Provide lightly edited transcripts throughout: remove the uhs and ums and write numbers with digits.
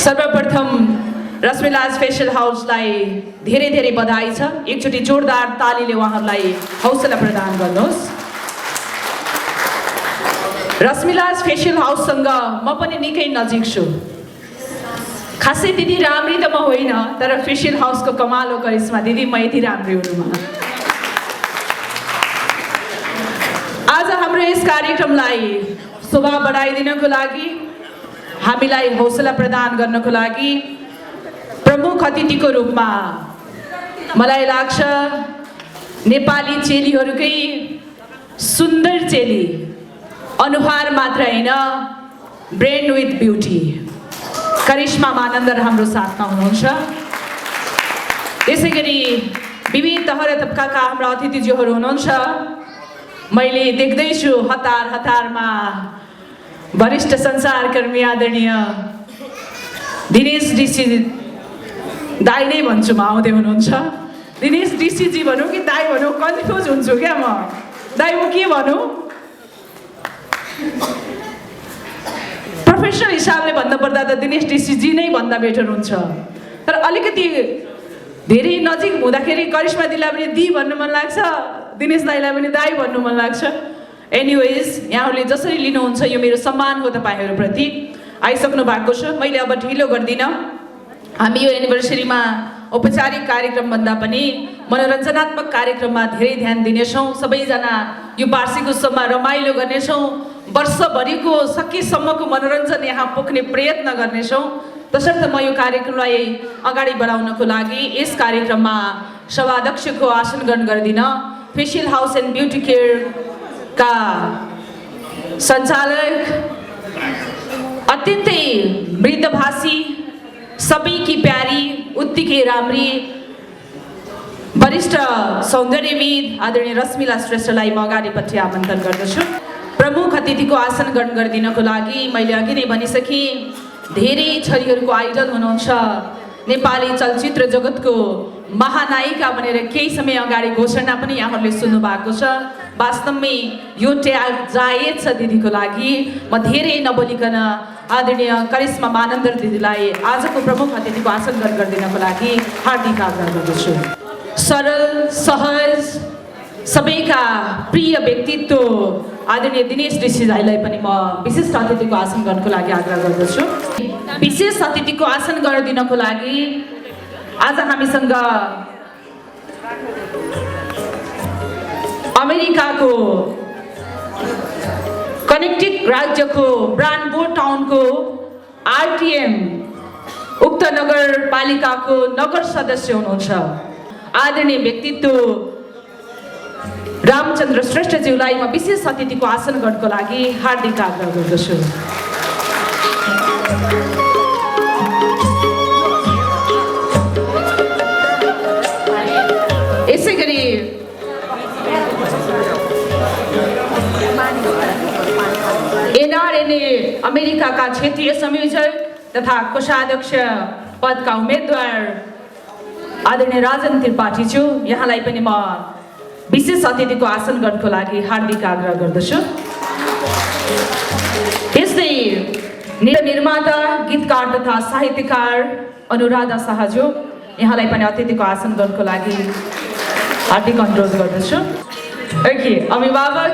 सर्वप्रथम रश्मिलाज फेसियल हाउसलाई धेरै धेरै बधाई छ। एकचोटि जोरदार तालीले उहाँहरूलाई हौसला प्रदान गर्नुहोस्। रश्मिलाज फेसियल हाउससँग म पनि निकै नजिक छु। खासै दिदी राम्री त म होइन, तर फेसियल हाउसको कमाल हो करिश्मा दिदी, म यति राम्री हुनुमा। आज हाम्रो यस कार्यक्रमलाई शोभा बढाइदिनको लागि, हामीलाई हौसला प्रदान गर्नको लागि प्रमुख अतिथिको रूपमा मलाई लाग्छ नेपाली चेलीहरूकै सुन्दर चेली, अनुहार मात्र होइन brain with beauty, Karishma Manandhar हाम्रो साथमा हुनुहुन्छ। त्यसै गरी विविध तह र तबकाका हाम्रा अतिथिज्यूहरू हुनुहुन्छ। मैले देख्दैछु हतार हतारमा वरिष्ठ संसारकर्मी आदरणीय दिनेश ऋषि दाई नै भन्छु म, आउँदै हुनुहुन्छ। दिनेश ऋषिजी भनौँ कि दाई भनौँ, कन्फ्युज हुन्छु क्या म। दाई म के भनौँ? प्रोफेसनल हिसाबले भन्नुपर्दा त दिनेश ऋषिजी नै भन्दा बेटर हुन्छ, तर अलिकति धेरै नजिक हुँदाखेरि करिश्मा दिदीलाई पनि दी भन्नु मन लाग्छ, दिनेश दाईलाई पनि दाई भन्नु मन लाग्छ। एनिवेज, यहाँहरूले जसरी लिनुहुन्छ यो मेरो सम्मान हो तपाईँहरूप्रति। आइसक्नु भएको छ, मैले अब ढिलो गर्दिनँ। हामी यो एनिभर्सरीमा औपचारिक कार्यक्रमभन्दा पनि मनोरञ्जनात्मक कार्यक्रममा धेरै ध्यान दिनेछौँ। सबैजना यो वार्षिक उत्सवमा रमाइलो गर्नेछौँ। वर्षभरिको सकेसम्मको मनोरञ्जन यहाँ पोख्ने प्रयत्न गर्नेछौँ। तसर्थ म यो कार्यक्रमलाई अगाडि बढाउनको लागि यस कार्यक्रममा सभाध्यक्षको आसन ग्रहण गर्दिन। फेसियल हाउस एन्ड ब्युटी केयरका सञ्चालक, अत्यन्तै मृदभाषी, सबैकी प्यारी, उत्तिकै राम्री, वरिष्ठ सौन्दर्यविद आदरणीय रश्मिला श्रेष्ठलाई म अगाडिपट्टि आमन्त्रण गर्दछु। प्रमुख अतिथिको आसन ग्रहण गरिदिनको लागि मैले अघि नै भनिसकेँ, धेरै छोरीहरूको आइडल हुनुहुन्छ। नेपाली चलचित्र जगतको महानायिका भनेर केही समय अगाडि घोषणा पनि यहाँहरूले सुन्नु भएको छ। वास्तवमै यो ट्याग जायज छ दिदीको लागि। म धेरै नबोलिकन आदरणीय करिश्मा मानन्दर दिदीलाई आजको प्रमुख अतिथिको आसन ग्रहण गरिदिनको लागि हार्दिक आग्रह गर्दछु। सरल, सहज, सबैका प्रिय व्यक्तित्व आदरणीय दिनेश ऋषि दाईलाई पनि म विशिष्ट अतिथिको आसन गर्नको लागि आग्रह गर्दछु। विशेष अतिथिको आसन गर्न दिनको लागि आज हामीसँग अमेरिकाको कनेक्टिक राज्यको ब्रान्डबोर्ड टाउनको आरटिएम उक्त नगरपालिकाको नगर सदस्य हुनुहुन्छ आदरणीय व्यक्तित्व रामचन्द्र श्रेष्ठज्यूलाई म विशेष अतिथिको आसन गर्नको लागि हार्दिक आग्रह गर्दछु। यसै गरी एनआरएनए अमेरिकाका क्षेत्रीय संयोजक तथा कोषाध्यक्ष पदका उम्मेदवार आदरणीय राजन त्रिपाठीज्यू, यहाँलाई पनि म विशेष अतिथिको आसन गर्नको लागि हार्दिक आग्रह गर्दछु। यस्तै निर्माता, गीतकार तथा साहित्यकार अनुराधा शाहज्यू, यहाँलाई पनि अतिथिको आसन गर्नको लागि हार्दिक अनुरोध गर्दछु। ओके, अभिभावक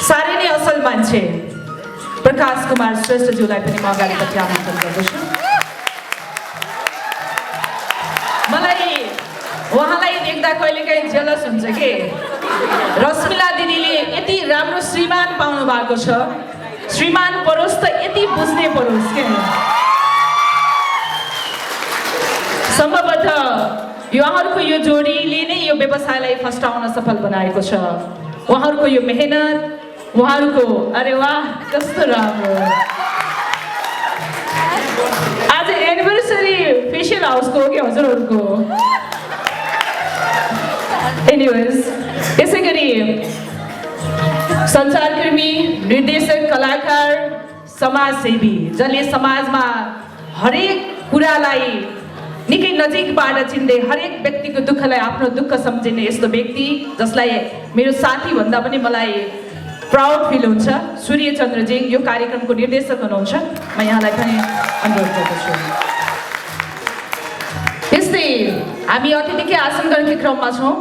साह्रै नै असल मान्छे प्रकाश कुमार श्रेष्ठज्यूलाई पनि म अगाडिपट्टि आमन्त्रण गर्दछु। मलाई उहाँलाई देख्दा कहिलेकाहीँ जेलस हुन्छ कि रश्मिला दिदीले यति राम्रो श्रीमान पाउनु भएको छ। श्रीमान परोस् त यति बुझ्ने परोस् के। सम्भवतः उहाँहरूको यो जोडीले नै यो व्यवसायलाई फस्टाउन सफल बनाएको छ। उहाँहरूको यो मेहनत, उहाँहरूको अरे वाह कस्तो राम्रो। आज एनिभर्सरी फेसियल हाउसको हो कि हजुरहरूको? एनिवेज, यसै गरी सञ्चारकर्मी, निर्देशक, कलाकार, समाजसेवी, जसले समाजमा हरेक कुरालाई निकै नजिकबाट चिन्दै हरेक व्यक्तिको दुःखलाई आफ्नो दुःख सम्झिने यस्तो व्यक्ति, जसलाई मेरो साथी भन्दा पनि मलाई प्राउड फिल हुन्छ। सूर्य चन्द्रजी यो कार्यक्रमको निर्देशक हुनुहुन्छ, म यहाँलाई पनि अनुरोध गर्दछु। त्यस्तै हामी अतिथिकै आसन गर्ने क्रममा छौँ।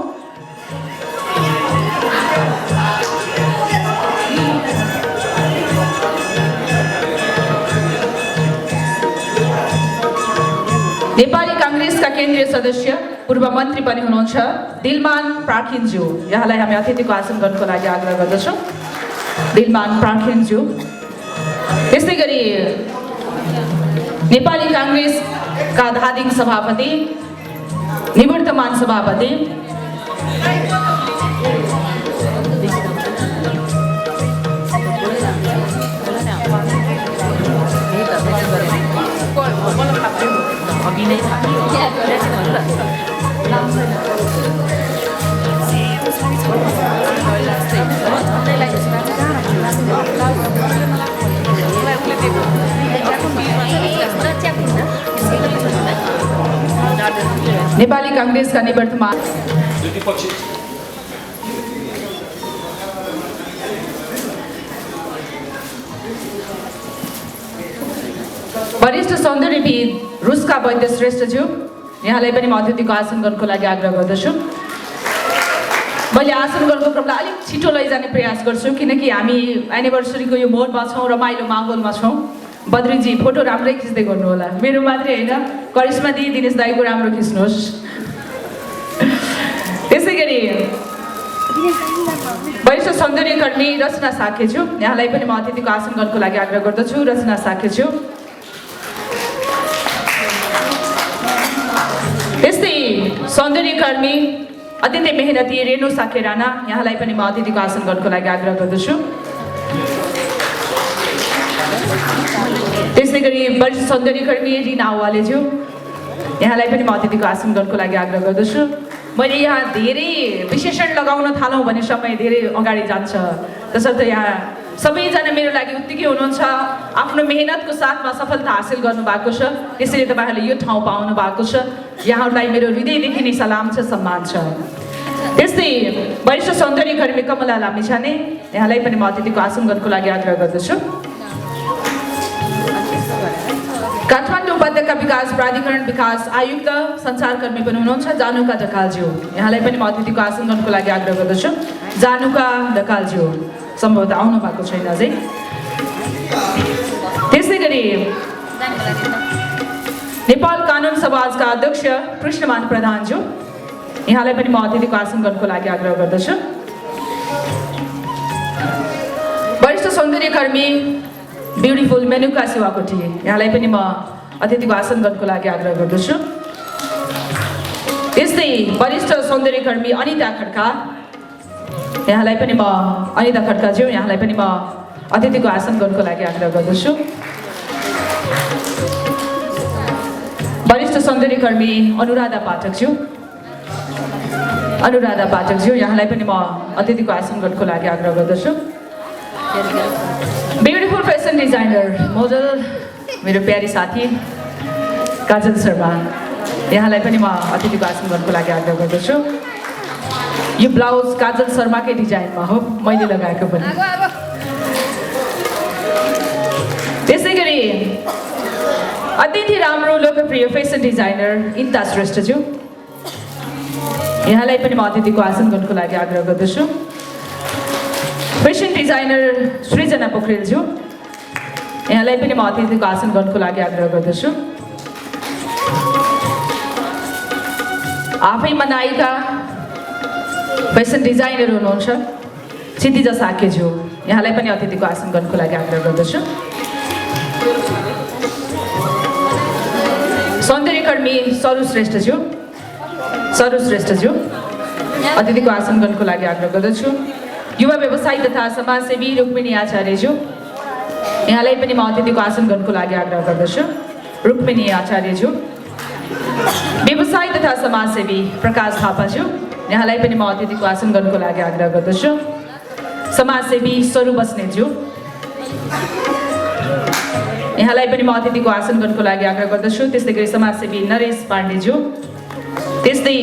नेपाली काङ्ग्रेसका केन्द्रीय सदस्य पूर्व मन्त्री पनि हुनुहुन्छ दिलमान प्राखिनज्यू, यहाँलाई हामी अतिथिको आसन गर्नको लागि आग्रह गर्दछौँ। दिलमान प्राखिनज्यू। त्यस्तै गरी नेपाली काङ्ग्रेसका धादिङ सभापति, निवर्तमान सभापति नेपाली काङ्ग्रेसका निवर्तमान वरिष्ठ सौन्दर्यविद रुस्का वैद्य श्रेष्ठज्यू, यहाँलाई पनि म अतिथिको आसन गर्नको लागि आग्रह गर्दछु। मैले आसन गर्नुको क्रमलाई अलिक छिटो लैजाने प्रयास गर्छु किनकि हामी एनिभर्सरीको यो मोडमा छौँ, रमाइलो माहौलमा छौँ। बद्रीजी फोटो राम्रै खिच्दै गर्नु होला, मेरो मात्रै होइन, करिश्मा दिदी दिनेश दाईको राम्रो खिच्नुहोस्। त्यसै गरी वरिष्ठ सौन्दर्यकर्मी रचना साकेज्यू, यहाँलाई पनि म अतिथिको आसन गर्नको लागि आग्रह गर्दछु। रचना साकेज्यू। त्यस्तै सौन्दर्यकर्मी अत्यन्तै मेहनती रेणु साके राणा, यहाँलाई पनि म अतिथिको आसन गर्नको लागि आग्रह गर्दछु। त्यसै गरी वरिष्ठ सौन्दर्यकर्मी रिना वालेज्यू, यहाँलाई पनि म अतिथिको आसन गर्नको लागि आग्रह गर्दछु। मैले यहाँ धेरै विशेषण लगाउन थालौँ भने समय धेरै अगाडि जान्छ, तसर्थ यहाँ सबैजना मेरो लागि उत्तिकै हुनुहुन्छ। आफ्नो मेहनतको साथमा सफलता हासिल गर्नुभएको छ, त्यसैले तपाईँहरूले यो ठाउँ पाउनु भएको छ। यहाँहरूलाई मेरो हृदयदेखि नै सलाम छ, सम्मान छ। त्यस्तै वरिष्ठ सौन्दर्यकर्मी कमला लामिछाने, यहाँलाई पनि म अतिथिको आसन गर्नको लागि आग्रह गर्दछु। काठमाडौँ उपत्यका विकास प्राधिकरण विकास आयुक्त सञ्चारकर्मी पनि हुनुहुन्छ जानुका ढकालज्यू, यहाँलाई पनि म अतिथिको आसन गर्नको लागि आग्रह गर्दछु। जानुका ढकालज्यू सम्भवतः आउनु भएको छैन अझै। त्यसै गरी नेपाल कानुन समाजका अध्यक्ष कृष्णमान प्रधानज्यू, यहाँलाई पनि म अतिथिको आसन गर्नको लागि आग्रह गर्दछु। वरिष्ठ सौन्दर्यकर्मी ब्युटिफुल मेनुका शिवाकोटी, यहाँलाई पनि म अतिथिको आसन गर्नको लागि आग्रह गर्दछु। त्यस्तै वरिष्ठ सौन्दर्यकर्मी अनिता खड्का, यहाँलाई पनि म अनिता खड्काज्यू, यहाँलाई पनि म अतिथिको आसन गर्नको लागि आग्रह गर्दछु। वरिष्ठ सौन्दर्यकर्मी अनुराधा पाठकज्यू, अनुराधा पाठकज्यू, यहाँलाई पनि म अतिथिको आसन गर्नको लागि आग्रह गर्दछु। ब्युटिफुल फेसन डिजाइनर मोडल मेरो प्यारी साथी काजल शर्मा, यहाँलाई पनि म अतिथिको आसन गर्नको लागि आग्रह गर्दछु। यो ब्लाउज काजल शर्माकै डिजाइनमा हो, मैले लगाएको पनि। त्यसै गरी अतिथि राम्रो लोकप्रिय फेसन डिजाइनर इन्ता श्रेष्ठज्यू, यहाँलाई पनि म अतिथिको आसन गर्नको लागि आग्रह गर्दछु। फेसन डिजाइनर सृजना पोखरेलज्यू, यहाँलाई पनि म अतिथिको आसन गर्नको लागि आग्रह गर्दछु। आफैमा नायिका फेसन डिजाइनर हुनुहुन्छ क्षितिजा साकेज्यू, यहाँलाई पनि अतिथिको आसन गर्नको लागि आग्रह गर्दछु। सौन्दर्यकर्मी सरु श्रेष्ठज्यू, सरु श्रेष्ठज्यू, अतिथिको आसन गर्नको लागि आग्रह गर्दछु। युवा व्यवसायी तथा समाजसेवी रुक्मिणी आचार्यज्यू, यहाँलाई पनि म अतिथिको आसन गर्नको लागि आग्रह गर्दछु। रुक्मिणी आचार्यज्यू। व्यवसायी तथा समाजसेवी प्रकाश थापाज्यू, यहाँलाई पनि म अतिथिको आसन गर्नको लागि आग्रह गर्दछु। समाजसेवी स्वरू बस्नेतज्यू, यहाँलाई पनि म अतिथिको आसन गर्नको लागि आग्रह गर्दछु। त्यस्तै गरी समाजसेवी नरेश पाण्डेज्यू। त्यस्तै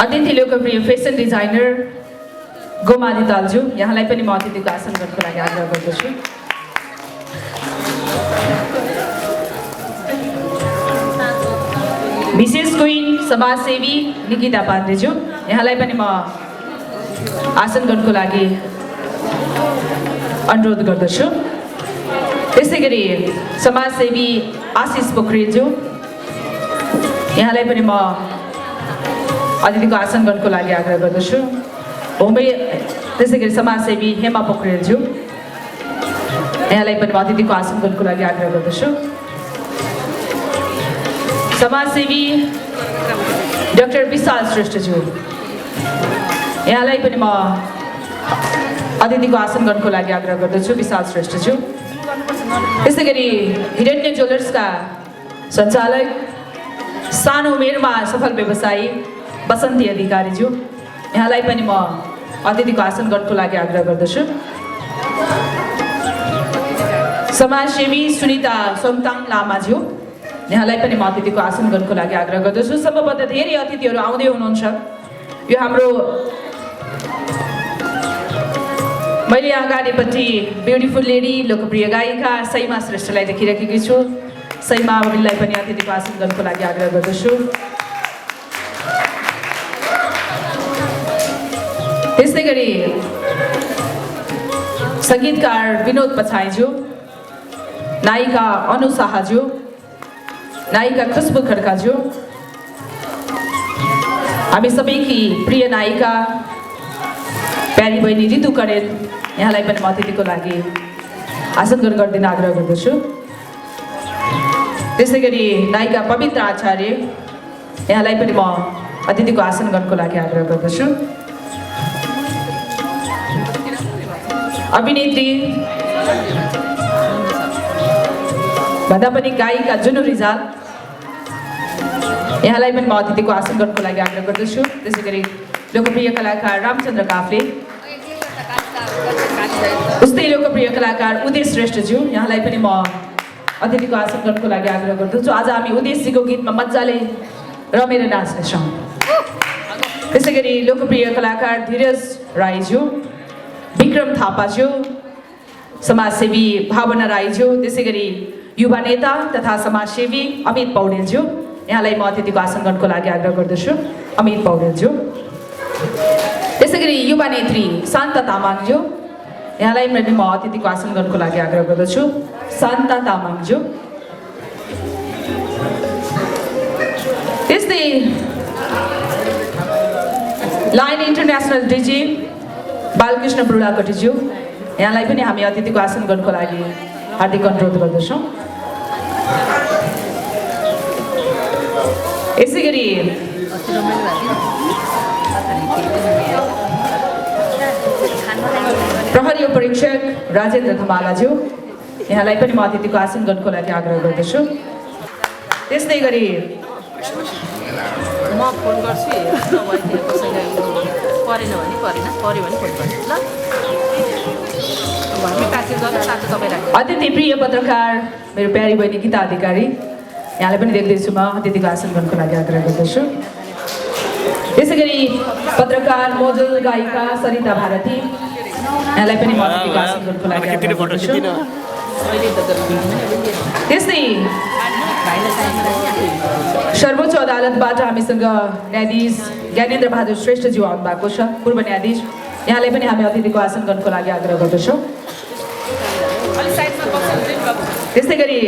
अत्यन्तै लोकप्रिय फेसन डिजाइनर गोमाली दालज्यू, यहाँलाई पनि म अतिथिको आसन गर्नको लागि आग्रह गर्दछु। विशेष क्वीन समाजसेवी निकिता पाण्डेज्यू, यहाँलाई पनि म आसन गर्नको लागि अनुरोध गर्दछु। त्यसै गरी समाजसेवी आशिष पोखरेलज्यू, यहाँलाई पनि म अतिथिको आसन गर्नको लागि आग्रह गर्दछु। त्यसै गरी समाजसेवी हेमा पोखरेलज्यू, यहाँलाई पनि म अतिथिको आसन गर्नको लागि आग्रह गर्दछु। समाजसेवी डाक्टर विशाल श्रेष्ठज्यू, यहाँलाई पनि म अतिथिको आसन गर्नको लागि आग्रह गर्दछु। विशाल श्रेष्ठज्यू। त्यसै गरी हिरण्य ज्वेलर्सका सञ्चालक, सानो उमेरमा सफल व्यवसायी बसन्ती अधिकारीज्यू, यहाँलाई पनि म अतिथिको आसन गर्नको लागि आग्रह गर्दछु। समाजसेवी सुनिता सोमताङ लामाज्यू, यहाँलाई पनि म अतिथिको आसन गर्नको लागि आग्रह गर्दछु। सम्भवतः धेरै अतिथिहरू आउँदै हुनुहुन्छ। यो हाम्रो मैले अगाडिपट्टि ब्युटिफुल लेडी लोकप्रिय गायिका सैमा श्रेष्ठलाई देखिरहेकी छु। सैमा अवलीलाई पनि अतिथिको आसन गर्नको लागि आग्रह गर्दछु। त्यसै गरी सङ्गीतकार विनोद पछाइज्यू, नायिका अनु शाहज्यू, नायिका खुशबु खड्काज्यू, हामी सबैकी प्रिय नायिका प्यारी बहिनी रितु करेल, यहाँलाई पनि म अतिथिको लागि आसन ग्रहण गरिदिन आग्रह गर्दछु। त्यसै गरी नायिका पवित्र आचार्य, यहाँलाई पनि म अतिथिको आसन गर्नको लागि आग्रह गर्दछु। अभिनेत्री भन्दा पनि गायिका जुनु रिजाल, यहाँलाई पनि म अतिथिको आसन गर्नको लागि आग्रह गर्दछु। त्यसै गरी लोकप्रिय कलाकार रामचन्द्र काफ्ले, उस्तै लोकप्रिय कलाकार उदय श्रेष्ठज्यू, यहाँलाई पनि म अतिथिको आसन गर्नको लागि आग्रह गर्दछु। आज हामी उदयजीको गीतमा मजाले रमेर नाच्नेछौँ। त्यसै गरी लोकप्रिय कलाकार धीरज राईज्यू, विक्रम थापाज्यू, समाजसेवी भावना राईज्यू, त्यसै गरी युवा नेता तथा समाजसेवी अमित पौडेलज्यू, यहाँलाई म अतिथिको आसन गर्नको लागि आग्रह गर्दछु। अमित पौडेलज्यू। त्यसै गरी युवा नेत्री शान्ता तामाङज्यू, यहाँलाई पनि म अतिथिको आसन गर्नको लागि आग्रह गर्दछु। शान्ता तामाङज्यू। त्यस्तै लाइन इन्टरनेसनल डिजी बालकृष्ण बुढाकोटीज्यू, यहाँलाई पनि हामी अतिथिको आसन गर्नको लागि हार्दिक अनुरोध गर्दछौँ। यसै गरी प्रहरी परीक्षक राजेन्द्र धमालाज्यू, यहाँलाई पनि म अतिथिको आसन गर्नको लागि आग्रह गर्दछु। त्यस्तै गरी म फोन गर्छु परेन भने परेन, पर्यो भने फोन गर्छु ल। घरमै काटेर गर्नु साथै तपाईँ राख्नु। अत्यन्तै प्रिय पत्रकार मेरो प्यारी बहिनी गीता अधिकारी, यहाँलाई पनि देख्दैछु म अतिथिको आसन गर्नको लागि आग्रह गर्दछु। त्यसै गरी पत्रकार मोडल गायिका सरिता भारती, यहाँलाई पनि म अतिथिको आसन गर्नको लागि आग्रह गर्दछु। त्यस्तै सर्वोच्च अदालतबाट हामीसँग न्यायाधीश ज्ञानेन्द्र बहादुर श्रेष्ठज्यू आउनु भएको छ, पूर्व न्यायाधीश, यहाँलाई पनि हामी अतिथिको आसन गर्नको लागि आग्रह गर्दछौँ। त्यस्तै गरी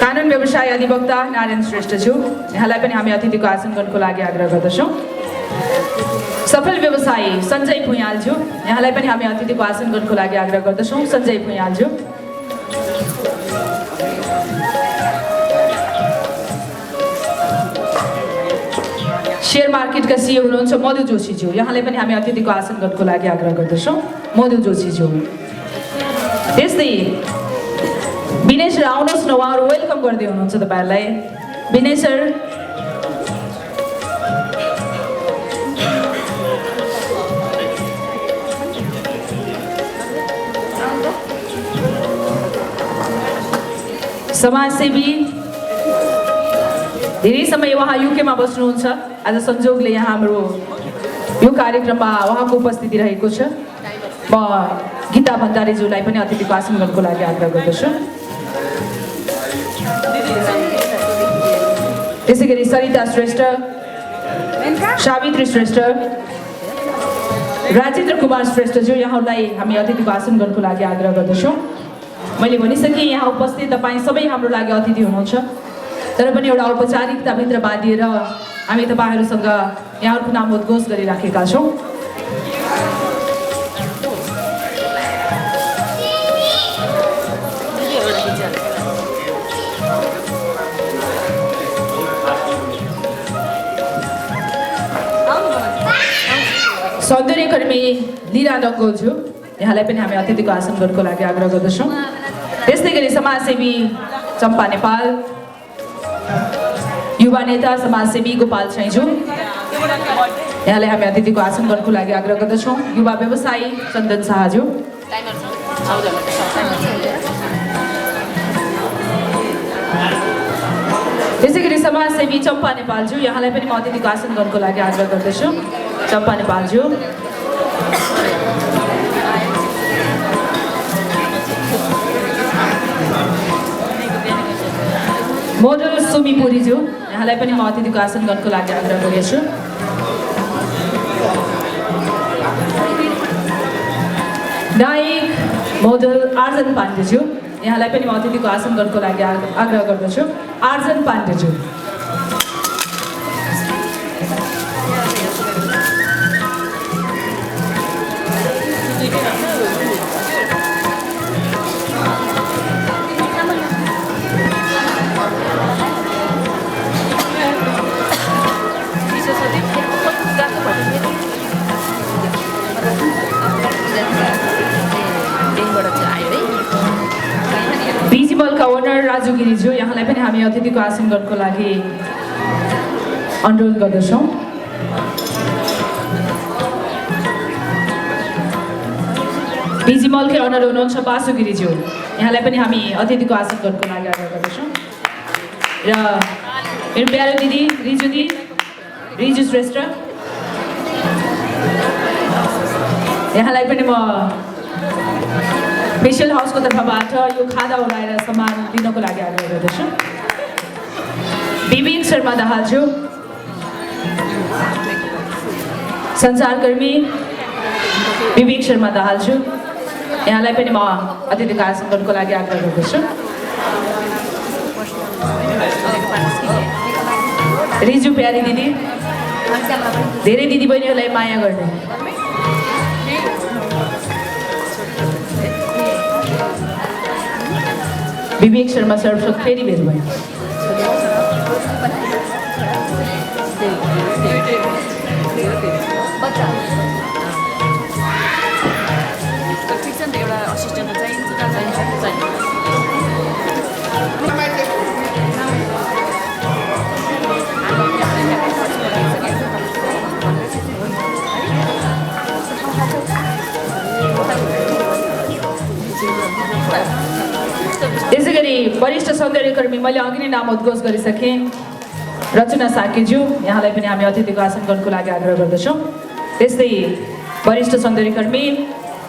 कानुन व्यवसाय अधिवक्ता नारायण श्रेष्ठज्यू, यहाँलाई पनि हामी अतिथिको आसन गर्नको लागि आग्रह गर्दछौँ। सफल व्यवसायी सञ्जय भुइँयालज्यू, यहाँलाई पनि हामी अतिथिको आसन गर्नको लागि आग्रह गर्दछौँ। सञ्जय भुइँयालज्यू। शेयर मार्केटका सिए हुनुहुन्छ मधु जोशीज्यू, यहाँलाई पनि हामी अतिथिको आसन गर्नको लागि आग्रह गर्दछौँ। मधु जोशीज्यू। त्यस्तै विनय सर आउनुहोस् न, उहाँहरू वेलकम गर्दै हुनुहुन्छ तपाईँहरूलाई। विनय सर। समाजसेवी, धेरै समय उहाँ युकेमा बस्नुहुन्छ। आज संजोगले यहाँ हाम्रो यो कार्यक्रममा उहाँको उपस्थिति रहेको छ। म गीता भण्डारीज्यूलाई पनि अतिथिको आसन गर्नको लागि आग्रह गर्दछु। त्यसै गरी सरिता श्रेष्ठ, सावित्री श्रेष्ठ, राजेन्द्र कुमार श्रेष्ठज्यू यहाँलाई हामी अतिथिको आसन गर्नको लागि आग्रह गर्दछौँ। मैले भनिसकेँ यहाँ उपस्थित तपाईँ सबै हाम्रो लागि अतिथि हुनुहुन्छ, तर पनि एउटा औपचारिकताभित्र बाँधिएर हामी तपाईँहरूसँग यहाँहरूको नाम उद्घोष गरिराखेका छौँ। सौन्दर्यकर्मी लीला डङ्गोलज्यू यहाँलाई पनि हामी अतिथिको आसन गर्नको लागि आग्रह गर्दछौँ। त्यस्तै गरी समाजसेवी चम्पा नेपाल, युवा नेता समाजसेवी गोपाल छैज्यू यहाँलाई हामी अतिथिको आसन गर्नको लागि आग्रह गर्दछौँ। युवा व्यवसायी चन्दन शाहज्यू, त्यसै गरी समाजसेवी चम्पा नेपालज्यू यहाँलाई पनि म अतिथिको आसन गर्नको लागि आग्रह गर्दछु। चम्पा नेपालज्यू, मोडल सुमी पुरीज्यू यहाँलाई पनि म अतिथिको आसन गर्नको लागि आग्रह गर्दछु। नायक मोडल आर्जन पाण्डेज्यू यहाँलाई पनि म अतिथिको आसन गर्नको लागि आग्रह गर्दछु। आर्जन पाण्डेज्यू, बिजिमलका ओनर राजु गिरिज्यू यहाँलाई पनि हामी अतिथिको आसन गर्नको लागि अनुरोध गर्दछौँ। बिजिमलकै ओनर हुनुहुन्छ बासु गिरिज्यू यहाँलाई पनि हामी अतिथिको आसन गर्नको लागि आग्रह गर्दछौँ। र मेरो प्यारो दिदी रिजु श्रेष्ठ यहाँलाई पनि म फेसियल हाउसको तर्फबाट यो खादा उडाएर सम्मान दिनको लागि आग्रह गर्दछु। विवेक शर्मा दाहालज्यू, सञ्चारकर्मी विवेक शर्मा दाहालज्यू यहाँलाई पनि म अतिथिको आसन गर्नको लागि आग्रह गर्दछु। रिजु प्यारी दिदी, धेरै दिदी बहिनीहरूलाई माया गर्ने। विवेक शर्मा सर्वप्रथम फेरि भेट भयो। त्यसै गरी वरिष्ठ सौन्दर्यकर्मी मैले अघि नै नाम उद्घोष गरिसकेँ रचना साकेज्यू यहाँलाई पनि हामी अतिथिको आसन गर्नको लागि आग्रह गर्दछौँ। त्यस्तै वरिष्ठ सौन्दर्यकर्मी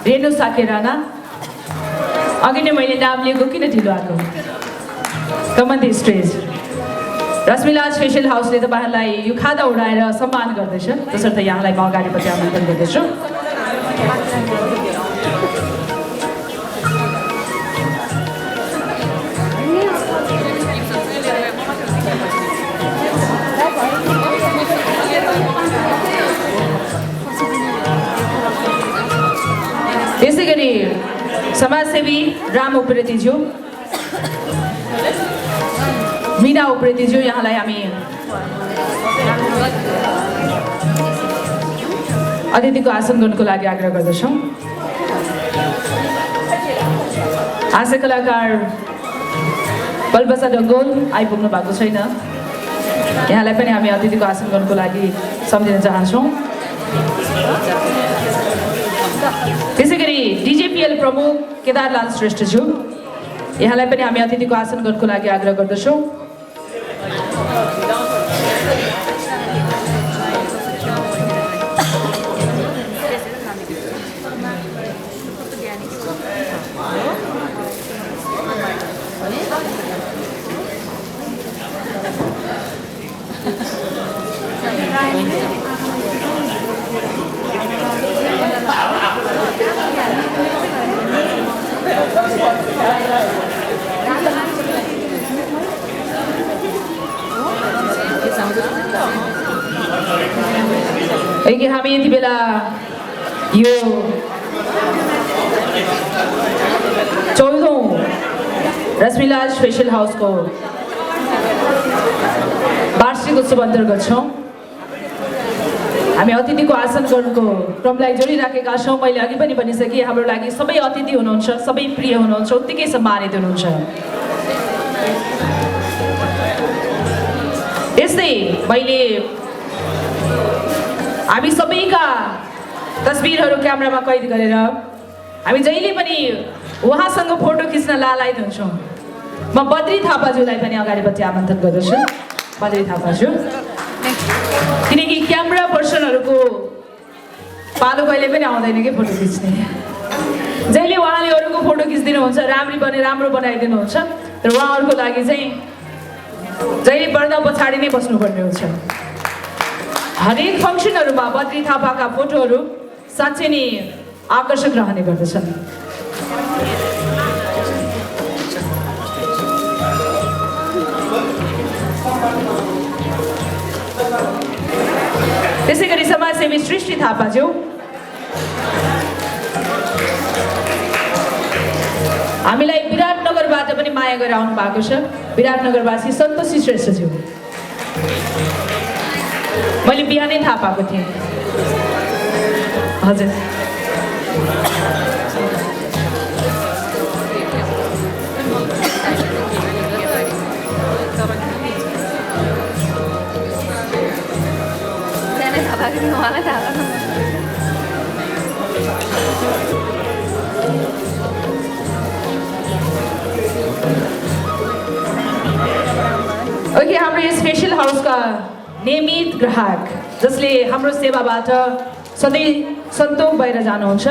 रेणु साके राणा, अघि नै मैले नाम लिएको किन ढिलो आएको, कमन द स्टेज। रश्मिलाज फेसियल हाउसले तपाईँहरूलाई यो खादा उडाएर सम्मान गर्दैछ, त्यसर्थ यहाँलाई म अगाडिपट्टि आमन्त्रण गर्दछु। त्यसै गरी समाजसेवी राम उप्रेतीज्यू, मीना उप्रेतीज्यू यहाँलाई हामी अतिथिको आसन गर्नको लागि आग्रह गर्दछौँ। हास्य कलाकार बलबसा डङ्गोल आइपुग्नु भएको छैन, यहाँलाई पनि हामी अतिथिको आसन गर्नको लागि सम्झिन चाहन्छौँ। त्यसै गरी डिजेपिएल प्रमुख केदारलाल श्रेष्ठज्यू यहाँलाई पनि हामी अतिथिको आसन गर्नको लागि आग्रह गर्दछौँ। कि हामी यति बेला यो 14औं रसमिला स्पेशल हाउसको वार्षिक उत्सव अन्तर्गत छौँ। हामी अतिथिको आसन गर्नुको क्रमलाई जोडिराखेका छौँ। मैले अघि पनि भनिसकेँ, हाम्रो लागि सबै अतिथि हुनुहुन्छ, सबै प्रिय हुनुहुन्छ, उत्तिकै सम्मानित हुनुहुन्छ। त्यस्तै मैले हामी सबैका तस्बिरहरू क्यामेरामा कैद गरेर हामी जहिले पनि उहाँसँग फोटो खिच्न लालायत हुन्छौँ। म बद्री थापाज्यूलाई पनि अगाडिपट्टि आमन्त्रण गर्दछु। बद्री थापाज्यू, किनकि क्यामेरा पर्सनहरूको पालो कहिले पनि आउँदैन कि फोटो खिच्ने। जहिले उहाँले अरूको फोटो खिचिदिनुहुन्छ, राम्रो बनाइदिनुहुन्छ, तर उहाँहरूको लागि चाहिँ जहिले पर्दा पछाडि नै बस्नुपर्ने हुन्छ। हरेक फङ्सनहरूमा बद्री थापाका फोटोहरू साँच्चै नै आकर्षक रहने गर्दछन्। त्यसै गरी समाजसेवी सृष्टि थापाज्यू, हामीलाई विराटनगरबाट पनि माया गरेर आउनु भएको छ। विराटनगरवासी सन्तोषी श्रेष्ठज्यू, मैले बिहानै थाहा पाएको थिएँ। हजुर, ओके, हाम्रो यो स्पेशल हाउसका नियमित ग्राहक जसले हाम्रो सेवाबाट सधैँ सन्तोक भएर जानुहुन्छ,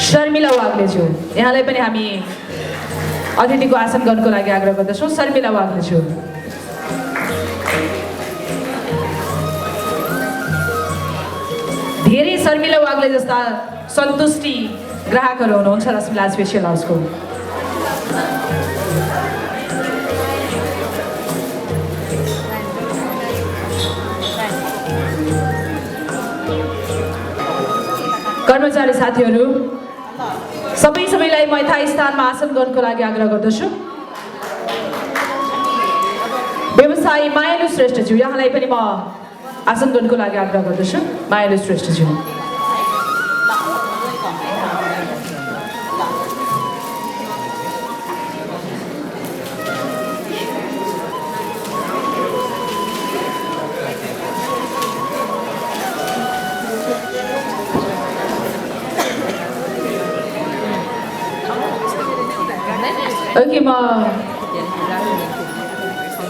शर्मिला वाग्लेज्यू, यहाँलाई पनि हामी अतिथिको आसन गर्नको लागि आग्रह गर्दछौँ। शर्मिला वाग्लेज्यू, धेरै शर्मिला वाग्ले जस्ता सन्तुष्टि ग्राहकहरू हुनुहुन्छ रसमिला स्पेशल हाउसको। कर्मचारी साथीहरू सबैलाई म यथास्थानमा आसन गर्नको लागि आग्रह गर्दछु। व्यवसायी मायालु श्रेष्ठज्यू, यहाँलाई पनि म आसन गर्नको लागि आग्रह गर्दछु। मायालु श्रेष्ठज्यू, ओके, म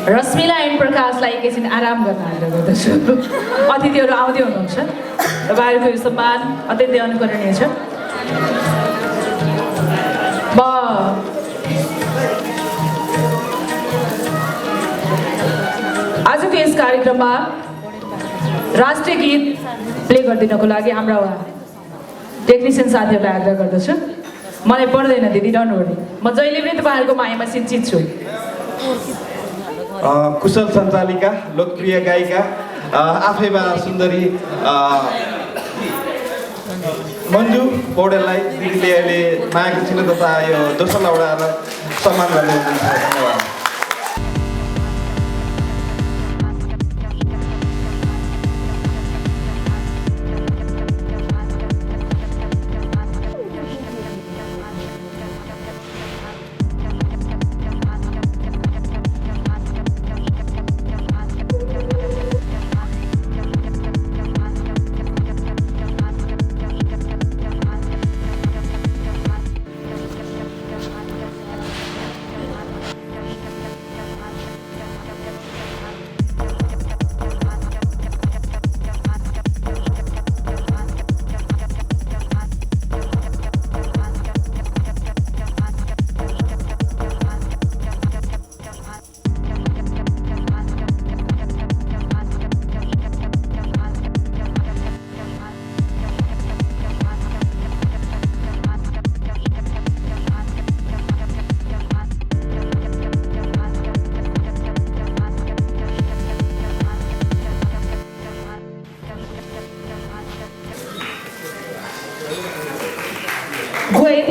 रश्मिला एन्ड प्रकाशलाई एकैछिन आराम गर्न आग्रह गर्दछु। अतिथिहरू आउँदै हुनुहुन्छ, तपाईँहरूको यो सम्मान अत्यन्तै अनुकरणीय छ। म आजको यस कार्यक्रममा राष्ट्रिय गीत प्ले गरिदिनको लागि हाम्रा टेक्निसियन साथीहरूलाई आग्रह गर्दछु। मलाई पर्दैन दिदी, डन्ट वरी, म जहिले पनि तपाईँहरूको मायामा सिन्चित छु। कुशल सञ्चालिका, लोकप्रिय गायिका, आफैमा सुन्दरी मन्जु पौडेललाई दिदीले अहिले मागेको चिनो तथा यो दोस्रो उडाएर सम्मान गर्ने हुनुहुन्छ। धन्यवाद।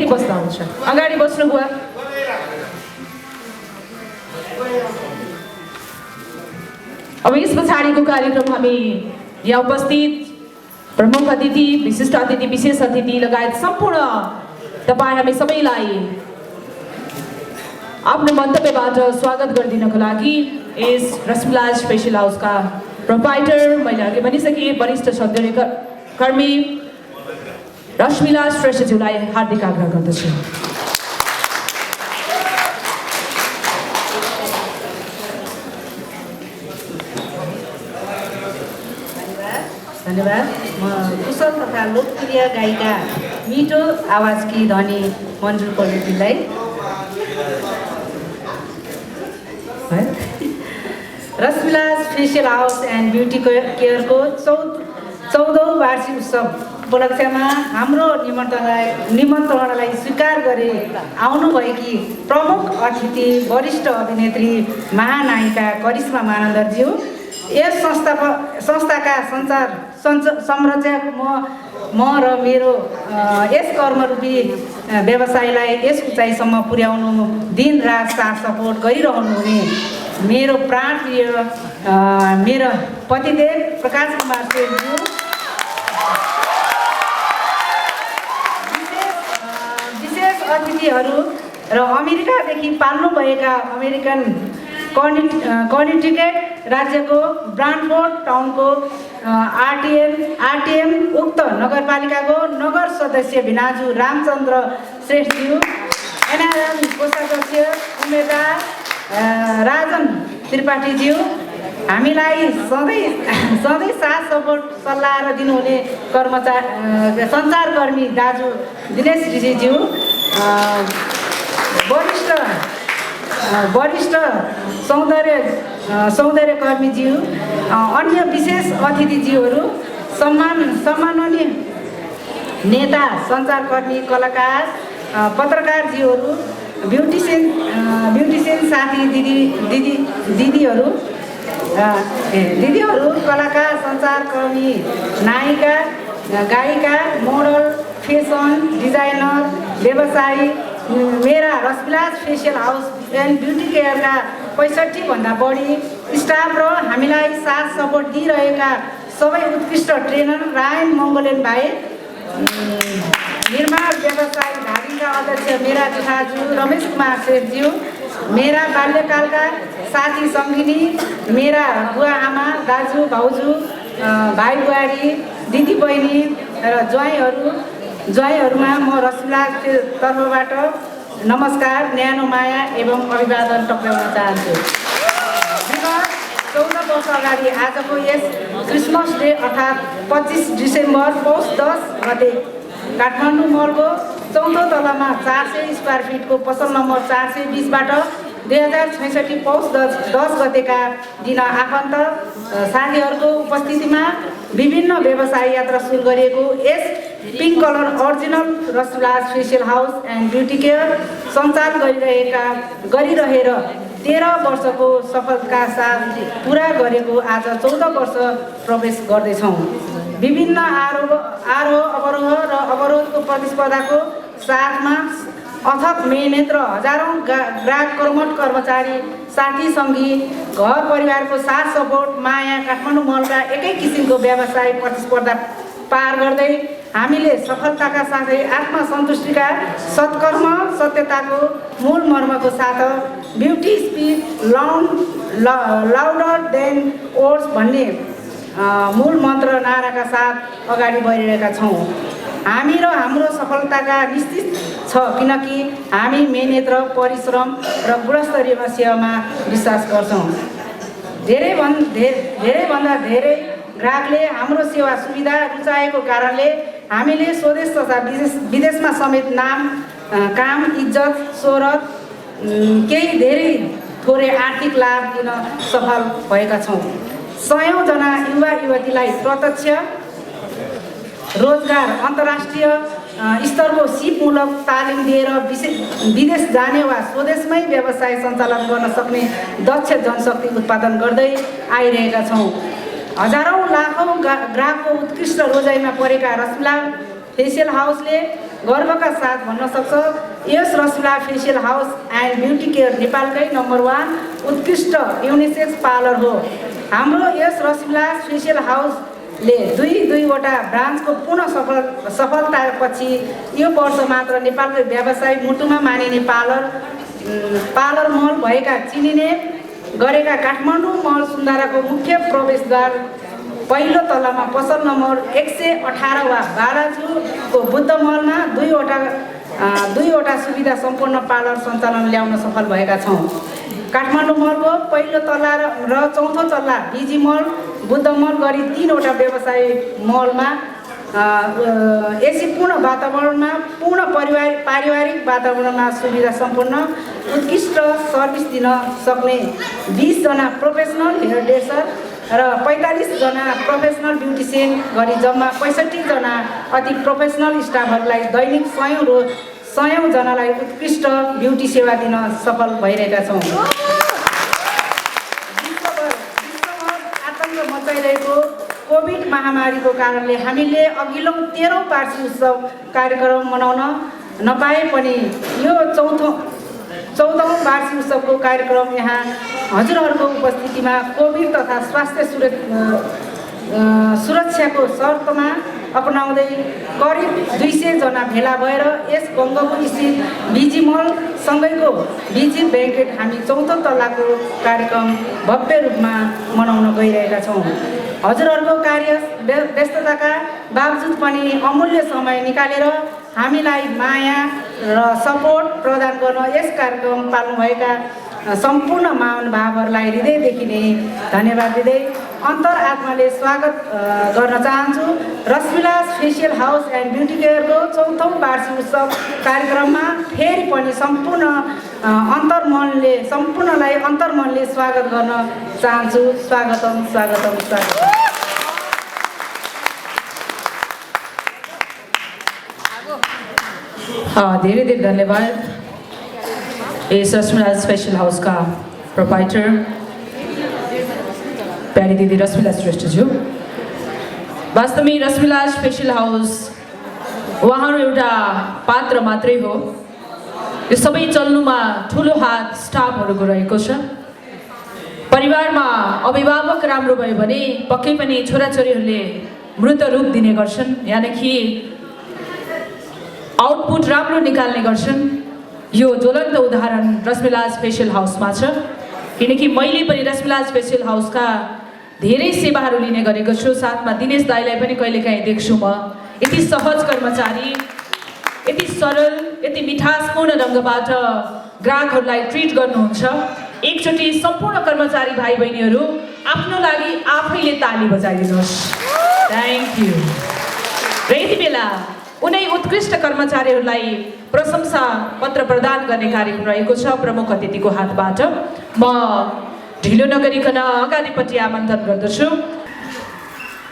फेरि बस्दा हुन्छ। अगाडि बस्नु बुवा। अब यस पछाडिको कार्यक्रम हामी यहाँ उपस्थित प्रमुख अतिथि, विशिष्ट अतिथि, विशेष अतिथि लगायत सम्पूर्ण तपाईँ हामी सबैलाई आफ्नो मन्तव्यबाट स्वागत गरिदिनको लागि यस रसमिला स्पेसल हाउसका प्रोप्राइटर मैले अघि भनिसकेँ वरिष्ठ सौन्दर्यकर्मी रसमिला श्रेष्ठज्यूलाई हार्दिक आग्रह गर्दछु। धन्यवाद। म कुशल तथा लोकप्रिय गायिका मिठो आवाजकी धनी मन्जु पौडेलजीलाई Rasmila facial house and beauty केयरको 14औं वार्षिक उत्सव उपलक्ष्यमा हाम्रो निमन्त्रणालाई स्वीकार गरे आउनुभएकी प्रमुख अतिथि वरिष्ठ अभिनेत्री महानायिका करिश्मा मानन्दरज्यू, यस संस्थाका संरचक म र मेरो यस कर्मरूपी व्यवसायलाई यस उचाइसम्म पुर्याउनु दिन रात साथ सपोर्ट गरिरहनु हुने मेरो प्राणप्रिय मेरो पतिदेव प्रकाश कुमार सेठज्यू, विशेष अतिथिहरू र अमेरिकादेखि पाल्नुभएका अमेरिकन कनेटिकट राज्यको ब्रान्डफोर्ड टाउनको आरटिएम उक्त नगरपालिकाको नगर सदस्य भिनाजु रामचन्द्र श्रेष्ठज्यू, एनआरएम कोषाध्यक्ष उम्मेदवार राजन त्रिपाठीज्यू, हामीलाई सधैँ साथ सपोर्ट सल्लाह दिनुहुने सञ्चारकर्मी दाजु दिनेश ऋषिज्यू, वरिष्ठ सौन्दर्यकर्मीज्यू, अन्य विशेष अतिथिज्यूहरू, सम्माननीय नेता, सञ्चारकर्मी, कलाकार, पत्रकारज्यूहरू, ब्युटिसियन साथी दिदीहरू, कलाकार, सञ्चारकर्मी, नायिका, गायिका, मोडल, फेसन डिजाइनर, व्यवसायी, मेरा रसमिला फेसियल हाउस एन्ड ब्युटी केयरका 65 भन्दा बढी स्टाफ र हामीलाई साथ सपोर्ट दिइरहेका सबै उत्कृष्ट ट्रेनर रायन मङ्गोलेन भाइ, निर्माण व्यवसाय धारीका अध्यक्ष मेरा जेठाजु रमेश कुमार सेठज्यू, मेरा बाल्यकालका साथी सङ्गिनी, मेरा बुवा आमा, दाजु भाउजू, भाइ बुहारी, दिदी बहिनी र ज्वाइँहरूमा म रसमिलाको तर्फबाट नमस्कार, न्यानो माया एवं अभिवादन टक्राउन चाहन्छु। विगत 14 वर्ष अगाडि आजको यस क्रिसमस डे अर्थात् 25 डिसेम्बर पौष 10 गते काठमाडौँ मलको 14औं तलामा 400 स्क्वायर फिटको पसल नम्बर 420बाट 2066 पौष 10 गतेका दिन आफन्त साथीहरूको उपस्थितिमा विभिन्न व्यवसाय यात्रा सुरु गरिएको यस pink colour original Rasmila facial house and beauty care सञ्चालन गरिरहेर 13 वर्षको सफलताका साथ पुरा गरेको आज 14 वर्ष प्रवेश गर्दैछौँ। विभिन्न आरोह अवरोह र अवरोधको प्रतिस्पर्धाको साथमा अथक मेहनत र हजारौँ ग्राहक कर्मचारी, साथी सङ्गी, घर परिवारको साथ सपोर्ट, माया, काठमाडौँ मलका एकै किसिमको व्यवसाय प्रतिस्पर्धा पार गर्दै हामीले सफलताका साथै आत्मसन्तुष्टिका सत्कर्म सत्यताको मूल मर्मको साथ beauty speak louder than words भन्ने मूल मन्त्र नाराका साथ अगाडि बढिरहेका छौँ। हामी र हाम्रो सफलताका निश्चित छ किनकि हामी मेहनत र परिश्रम र गुणस्तरीय सेवामा विश्वास गर्छौँ। धेरैभन्दा धेरै ग्राहकले हाम्रो सेवा सुविधा रुचाएको कारणले हामीले स्वदेश तथा विदेशमा समेत नाम, काम, इज्जत, शोहरत, केही धेरै थोरै आर्थिक लाभ दिन सफल भएका छौँ। 100औं जना युवा युवतीलाई प्रत्यक्ष रोजगार, अन्तर्राष्ट्रिय स्तरको सिपमूलक तालिम दिएर विदेश जाने वा स्वदेशमै व्यवसाय सञ्चालन गर्न सक्ने दक्ष जनशक्ति उत्पादन गर्दै आइरहेका छौँ। हजारौँ लाखौँ ग्राहकको उत्कृष्ट रोजाइमा परेका रसमिला फेसियल हाउसले गर्वका साथ भन्न सक्छ यस Rasmila facial house and beauty care नेपालकै नम्बर 1 उत्कृष्ट युनिसेक्स पार्लर हो। हाम्रो यस रसमिला फेसियल हाउसले दुईवटा ब्रान्चको पूर्ण सफलतापछि यो वर्ष मात्र नेपालकै व्यवसाय मुटुमा मानिने पार्लर मल भएका चिनिने गरेका काठमाडौँ मल सुन्दाराको मुख्य प्रवेशद्वार पहिलो तलामा पसल नम्बर 118 वा बालाजुको बुद्ध मलमा दुईवटा सुविधा सम्पन्न पार्लर सञ्चालन ल्याउन सफल भएका छौँ। काठमाडौँ मलको पहिलो तल्ला र चौथो तल्ला बिजी मल बुद्ध मल गरी 3वटा व्यवसाय मलमा एसी पूर्ण वातावरणमा पूर्ण पारिवारिक वातावरणमा सुविधा सम्पन्न उत्कृष्ट सर्भिस दिन सक्ने 20 जना प्रोफेसनल हेयर ड्रेसर र 45 जना प्रोफेसनल ब्युटिसियन गरी जम्मा 65 जना अति प्रोफेसनल स्टाफहरूलाई दैनिक 100 जनालाई उत्कृष्ट ब्युटी सेवा दिन सफल भइरहेका छौँ। विश्वभर आतङ्क मचाइरहेको कोभिड महामारीको कारणले हामीले अघिल्लो 13औं वार्षिक उत्सव कार्यक्रम मनाउन नपाए पनि यो 14औं वार्षिक उत्सवको कार्यक्रम यहाँ हजुरहरूको उपस्थितिमा कोभिड तथा स्वास्थ्य सुरक्षाको शर्तमा अपनाउँदै करिब 200 जना भेला भएर यस गङ्गको स्थित बिजी मल सँगैको बिजी ब्याङ्केट हामी 4औं तल्लाको कार्यक्रम भव्य रूपमा मनाउन गइरहेका छौँ। हजुरहरूको कार्य व्यस्तताका बावजुद पनि अमूल्य समय निकालेर हामीलाई माया र सपोर्ट प्रदान गर्न यस कार्यक्रम पाल्नुभएका सम्पूर्ण महानुभावहरूलाई हृदयदेखि नै धन्यवाद दिँदै अन्तरआत्माले स्वागत गर्न चाहन्छु। रसमिला फेसियल हाउस एन्ड ब्युटी केयरको 4औं वार्षिक उत्सव कार्यक्रममा फेरि पनि सम्पूर्णलाई अन्तर्मनले स्वागत गर्न चाहन्छु। स्वागतम स्वागतम स्वागतम। धेरै धेरै धन्यवाद इस रसमिला स्पेशल हाउस का प्रोपाइटर प्यारी दिदी रसमिला श्रेष्ठज्यू। वास्तवमै रसमिला स्पेशल हाउस उहाँहरू एउटा पात्र मात्रै हो। यो सबै चल्नुमा ठुलो हात स्टाफहरूको रहेको छ। परिवारमा अभिभावक राम्रो भयो भने पक्कै पनि छोराछोरीहरूले मृत रूप दिने गर्छन्, यानि कि आउटपुट राम्रो निकाल्ने गर्छन्। यो ज्वलन्त उदाहरण रसमिला स्पेशल हाउसमा छ, किनकि मैले पनि रसमिला स्पेशल हाउसका धेरै सेवाहरू लिने गरेको छु। साथमा दिनेश दाईलाई पनि कहिलेकाहीँ देख्छु म। यति सहज कर्मचारी, यति सरल, यति मिठासपूर्ण ढङ्गबाट ग्राहकहरूलाई ट्रिट गर्नुहुन्छ। एकचोटि सम्पूर्ण कर्मचारी भाइ बहिनीहरू आफ्नो लागि आफैले ताली बजाइदिनुहोस्। Thank you. र यति बेला उनै उत्कृष्ट कर्मचारीहरूलाई प्रशंसा पत्र प्रदान गर्ने कार्यक्रम रहेको छ प्रमुख अतिथिको हातबाट। म ढिलो नगरिकन अगाडिपट्टि आमन्त्रण गर्दछु।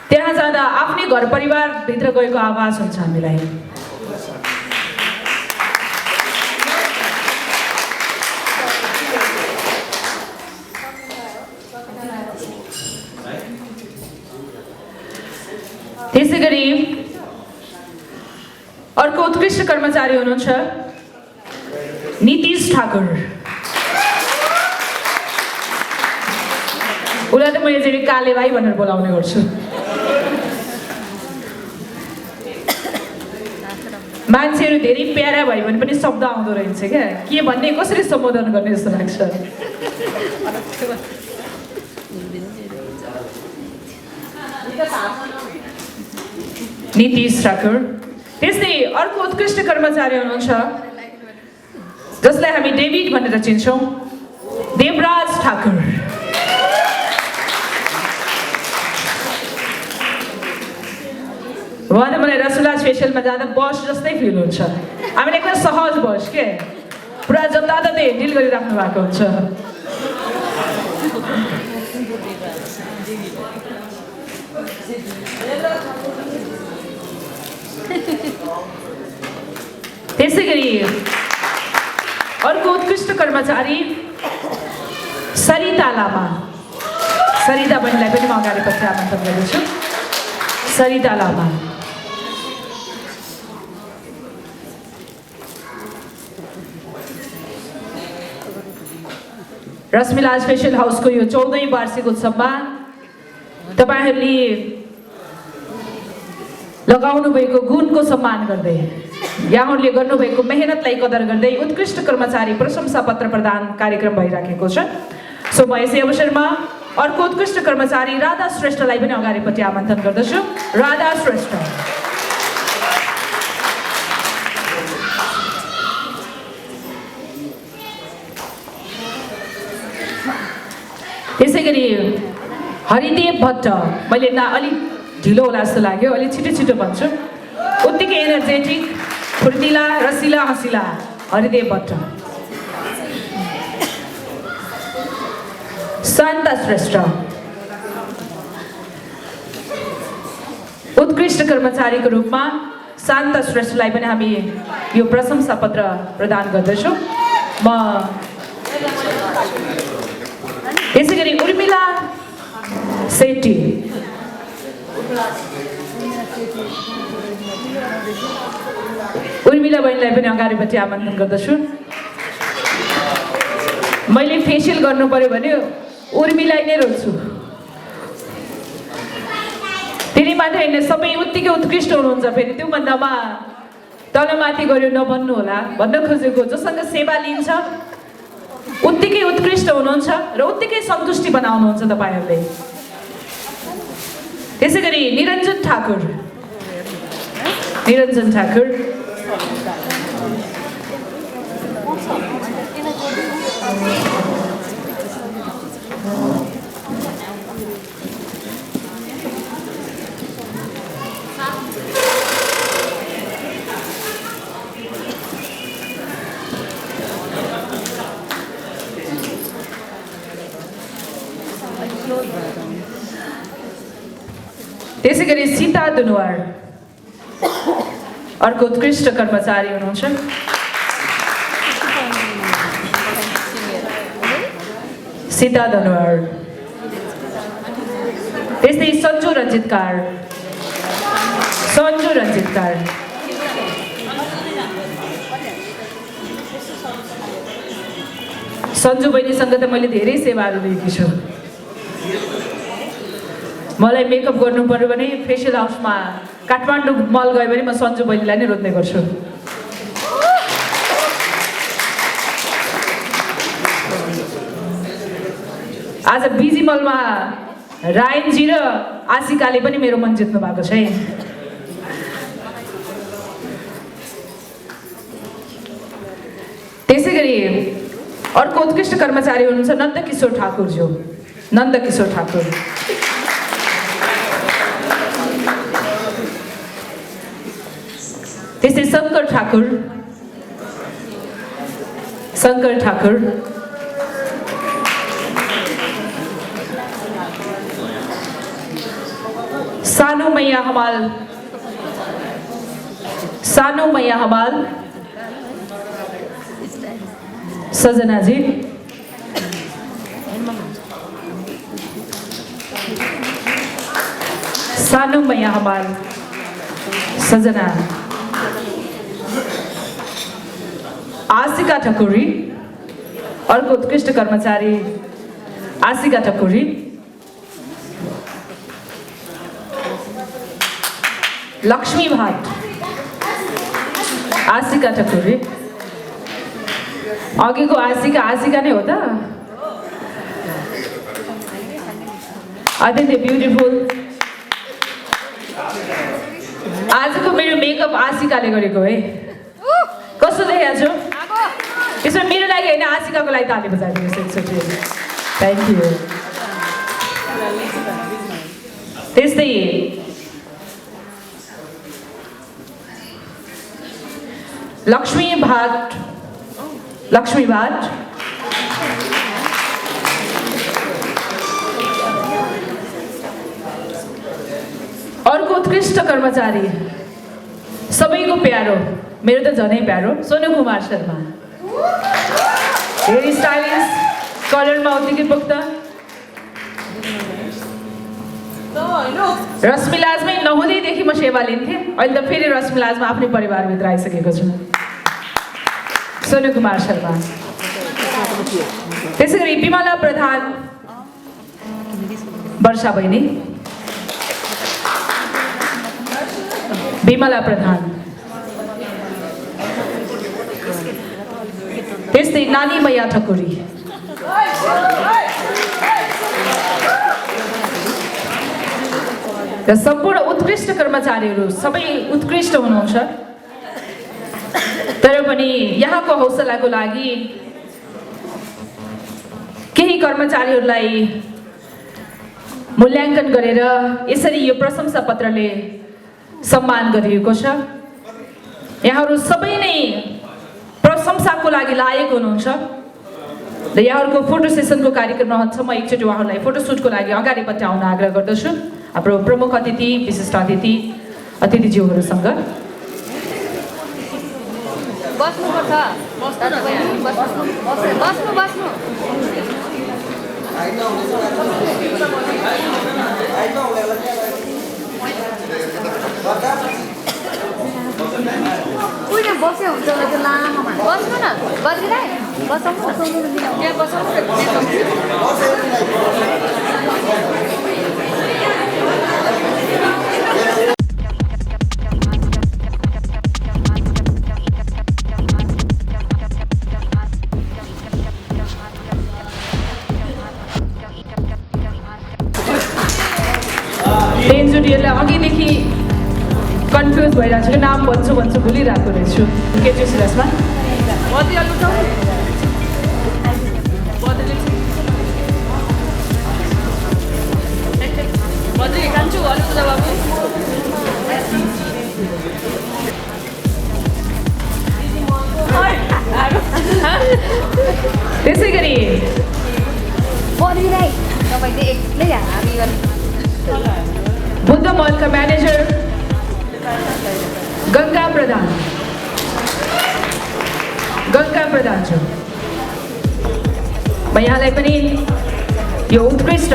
त्यहाँ जाँदा आफ्नै घर परिवारभित्र गएको आवाज हुन्छ हामीलाई। त्यसै गरी अर्को उत्कृष्ट कर्मचारी हुनुहुन्छ नीतिश ठाकुर। उसलाई त मैले चाहिँ काले भाइ भनेर बोलाउने गर्छु। मान्छेहरू धेरै प्यारा भयो भने पनि शब्द आउँदो रहेछ क्या, के भन्ने कसरी सम्बोधन गर्ने जस्तो लाग्छ। नीतिश ठाकुर। त्यस्तै अर्को उत्कृष्ट कर्मचारी हुनुहुन्छ जसलाई हामी डेभिड भनेर चिन्छौँ, देवराज ठाकुर। उहाँ त मलाई रसमिला स्पेसलमा जाँदा बस जस्तै फिल हुन्छ। हामीले एकदम सहज बस के, पुरा जताततै ह्यान्डल गरिराख्नु भएको हुन्छ। त्यसै गरी अर्को उत्कृष्ट कर्मचारी सरिता लामा। सरिता बहिनीलाई पनि म अगाडिपट्टि आमन्त्रण गर्दछु। सरिता लामा। रश्मिलाज फेसियल हाउसको यो 14औं वार्षिक उत्सवमा तपाईहरूले लगाउनु भएको गुणको सम्मान गर्दै यहाँहरूले गर्नुभएको मेहनतलाई कदर गर्दै उत्कृष्ट कर्मचारी प्रशंसा पत्र प्रदान कार्यक्रम भइराखेको छ। सो म यसै अवसरमा अर्को उत्कृष्ट कर्मचारी राधा श्रेष्ठलाई पनि अगाडिपट्टि आमन्त्रण गर्दछु। राधा श्रेष्ठ। त्यसैगरी हरिदेव भट्ट, मैले अलिक ढिलो होला जस्तो लाग्यो, अलिक छिटो भन्छु। उत्तिकै एनर्जेटिक, फुर्तिला, रसिला, हँसिला हरिदेव भट्ट। शान्ता श्रेष्ठ। उत्कृष्ट कर्मचारीको रूपमा शान्ता श्रेष्ठलाई पनि हामी यो प्रशंसा पत्र प्रदान गर्दछौँ। म यसैगरी उर्मिला सेठी। उर्मिला बहिनीलाई पनि अगाडिपट्टि आमन्त्रण गर्दछु। मैले फेसियल गर्नु पर्यो भने उर्मिलाई नै रोज्छु। तिनी मात्रै होइन, सबै उत्तिकै उत्कृष्ट हुनुहुन्छ। फेरि त्यो भन्दामा तलमाथि गर्यो नभन्नु होला भन्न खोजेको, जोसँग सेवा लिन्छ उत्तिकै उत्कृष्ट हुनुहुन्छ र उत्तिकै सन्तुष्टि बनाउनुहुन्छ तपाईँहरूले। त्यसैगरी निरञ्जन ठाकुर। निरञ्जन ठाकुर त्यसैगरी सीता दुनवार अर्को उत्कृष्ट कर्मचारी हुनुहुन्छ। सीता दुनवार। त्यस्तै सन्जु रञ्जितकार। सन्जु रञ्जितकार। सन्जु बहिनीसँग त मैले धेरै सेवाहरू लिएकी छु। मलाई मेकअप गर्नु पर्यो भने फेसियल हाउसमा काठमाडौँ मल गयो भने म सन्जु बहिनीलाई नै रोज्ने गर्छु। आज बिजी मलमा रायनजी र आशिकाले पनि मेरो मन जित्नु भएको छ है। त्यसैगरी अर्को उत्कृष्ट कर्मचारी हुनुहुन्छ नन्दकिशोर ठाकुरज्यू। नन्दकिशोर ठाकुर। त्यसै शङ्कर ठाकुर। शङ्कर ठाकुर। सानो मैया हमाल। सानो मैया हमाल। सजना जी। सानो मैया हमाल सजना। आशिका ठकुरी अर्को उत्कृष्ट कर्मचारी। आशिका ठकुरी। लक्ष्मी भाट। आशिका ठकुरी। अघिको आशिका आशिका नै हो त। अत्यन्तै ब्युटिफुल। आजको मेरो मेकअप आशिकाले गरेको है। कस्तो देखेको छु? यसमा मेरो लागि होइन, आशिकाको लागि ताली बजाइदिनुहोस् एकचोटि। Thank you. त्यस्तै लक्ष्मी भाट। लक्ष्मी भाट। अर्को उत्कृष्ट कर्मचारी सबैको प्यारो, मेरो त झनै प्यारो, सोनु कुमार शर्मा। हेयर स्टाइलिस, कलरमा उत्तिकै पोख्त। रश्मिलाजमै नहुँदैदेखि म सेवा लिन्थेँ, अहिले त फेरि रश्मिलाजमा आफ्नै परिवारभित्र आइसकेको छु। सोनु कुमार शर्मा। त्यसै गरी विमला प्रधान, वर्षा बहिनी, विमला प्रधान, त्यस्तै नानी मैया ठकुरी, र सम्पूर्ण उत्कृष्ट कर्मचारीहरू सबै उत्कृष्ट हुनुहुन्छ। तर पनि यहाँको हौसलाको लागि केही कर्मचारीहरूलाई मूल्याङ्कन गरेर यसरी यो प्रशंसा पत्रले सम्मान गरिएको छ। यहाँहरू सबै नै प्रशंसाको लागि लायक हुनुहुन्छ र यहाँहरूको फोटो सेसनको कार्यक्रम रहन्छ। म एकचोटि उहाँहरूलाई फोटोसुटको लागि अगाडिपट्टि आउन आग्रह गर्दछु। हाम्रो प्रमुख अतिथि, विशिष्ट अतिथिज्यूहरूसँग बस्नुपर्छ। बस्नु कुन बस्यो हुन्छ होला त्यो लामोमा बस्नु न बस्दिँदै बसाउनु त्यहाँ बसाउनु तेन्जुरीहरूलाई अघिदेखि कन्फ्युज भइरहेको छु, नाम भन्छु भुलिरहेको रहेछु। के चाहिँ सिरियसमा बदिहाल्नु छ बदली खान्छु अलिक त बाबु। त्यसै गरी परिराई तपाईँले एक्लै हामी बुद्ध मलका म्यानेजर गङ्गा प्रधान छु। म यहाँलाई पनि यो उत्कृष्ट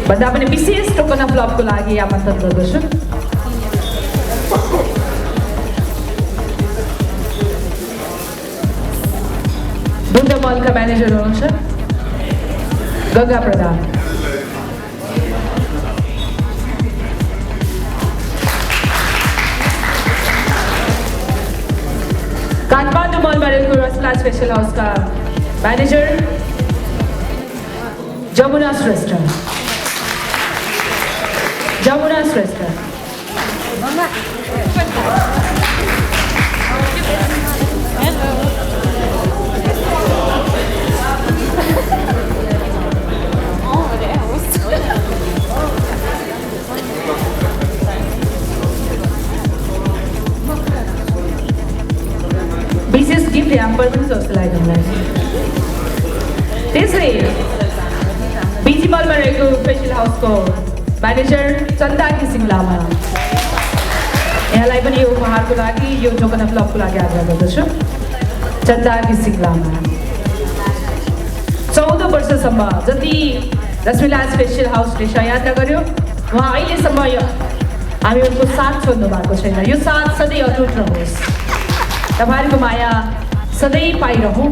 भन्दा पनि विशेष टोकन अफ लभको लागि आमन्त्रण गर्दछु। बुद्ध मलका म्यानेजर हुनुहुन्छ गङ्गा प्रधान। काठमाडौँ मलमा रहेको रसला स्पेसल हाउसका म्यानेजर जमुना श्रेष्ठ। विशेष गिफ्ट ह्याम्पर पनि छ जस्तो लाग्यो मलाई। त्यसै बिजी मलमा रहेको स्पेसल हाउसको म्यानेजर चन्दा घिसिङ लामा, यहाँलाई पनि यो उपहारको लागि, यो टोकन अफ लभको लागि आग्रह गर्दछु। चन्दा घिसिङ लामा 14 वर्षसम्म जति रसमिला स्पेसल हाउसले सहयात्रा गर्यो, उहाँ अहिलेसम्म हामीहरूको साथ छोड्नु भएको छैन। यो साथ सधैँ अटुट रहोस्। तपाईँहरूको माया सधैँ पाइरहँ।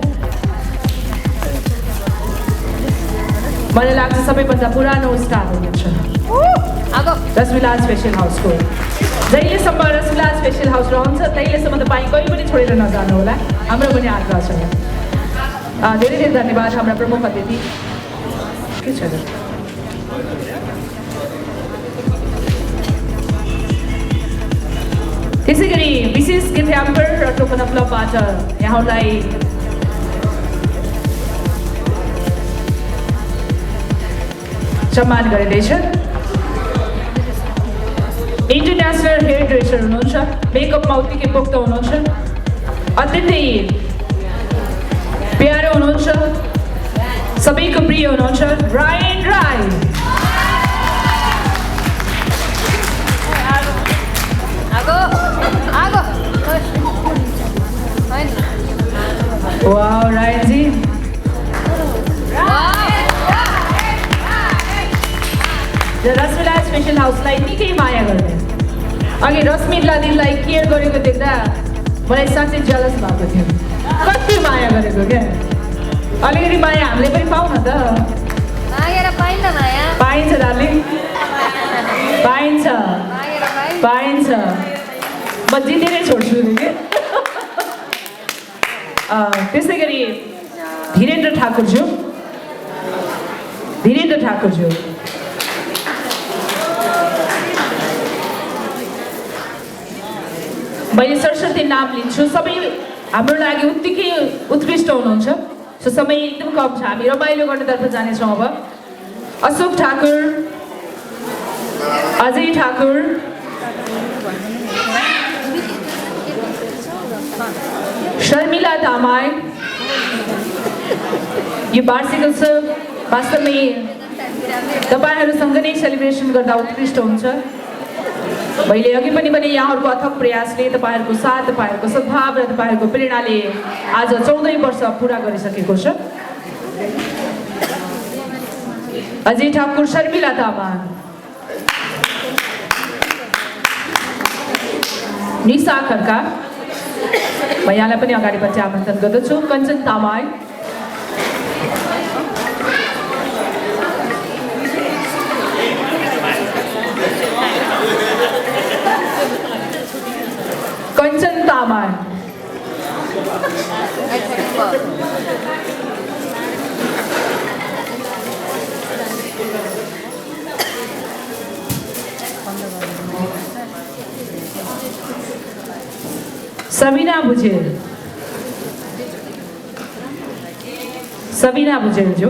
मलाई लाग्छ सबैभन्दा पुरानो स्टाफ हुनुहुन्छ रसमिला स्पेसल हाउसको। जहिलेसम्म रसमिला स्पेसल हाउस रहन्छ तहिलेसम्म तपाईँ कहीँ पनि छोडेर नजानु होला, हाम्रो पनि आग्रह छ। धेरै धेरै धन्यवाद हाम्रा प्रमुख अतिथि। के छ त्यसै गरी विशेष गिफ्ट ह्याम्पर र टोकन अफ लभबाट यहाँहरूलाई सम्मान गरिँदैछ। इन्टरनेसनल हेयर ड्रेसर हुनुहुन्छ, मेकअपमा उत्तिकै पोख्त हुनुहुन्छ, अत्यन्तै प्यारो हुनुहुन्छ, सबैको प्रिय हुनुहुन्छ रायन राई। वाह रायन जी, रसमिला स्पेसल हाउसलाई निकै माया गर्ने। अघि रश्मिला दिदीलाई केयर गरेको देख्दा मलाई साँच्चै जेलस भएको थियो। कति माया गरेको क्या। अलिकति माया हामीले पनि पाउँ न त मागेर पाइन्न माया पाइन्छ डार्लिङ पाइन्छ मागेर पाइ पाइन्छ म जितेरै छोड्छु नि के त्यसै गरी धीरेन्द्र ठाकुरज्यू मैले सरस्वती नाम लिन्छु सबै हाम्रो लागि उत्तिकै उत्कृष्ट हुनुहुन्छ सो समय एकदम कम छ हामी रमाइलो गर्नेतर्फ जानेछौँ अब अशोक ठाकुर अजय ठाकुर शर्मिला तामाङ यो वार्षिक उत्सव वास्तवमै तपाईँहरूसँग नै सेलिब्रेसन गर्दा उत्कृष्ट हुन्छ मैले अघि पनि भने यहाँहरूको अथक प्रयासले तपाईँहरूको साथ तपाईँहरूको सद्भाव र तपाईँहरूको प्रेरणाले आज 14 वर्ष पुरा गरिसकेको छ अजय ठाकुर शर्मिला तामाङ निशा खड्का म यहाँलाई पनि अगाडिपट्टि आमन्त्रण गर्दछु कञ्चन तामाङ कञ्चन तामाङ सबिना भुजेल जो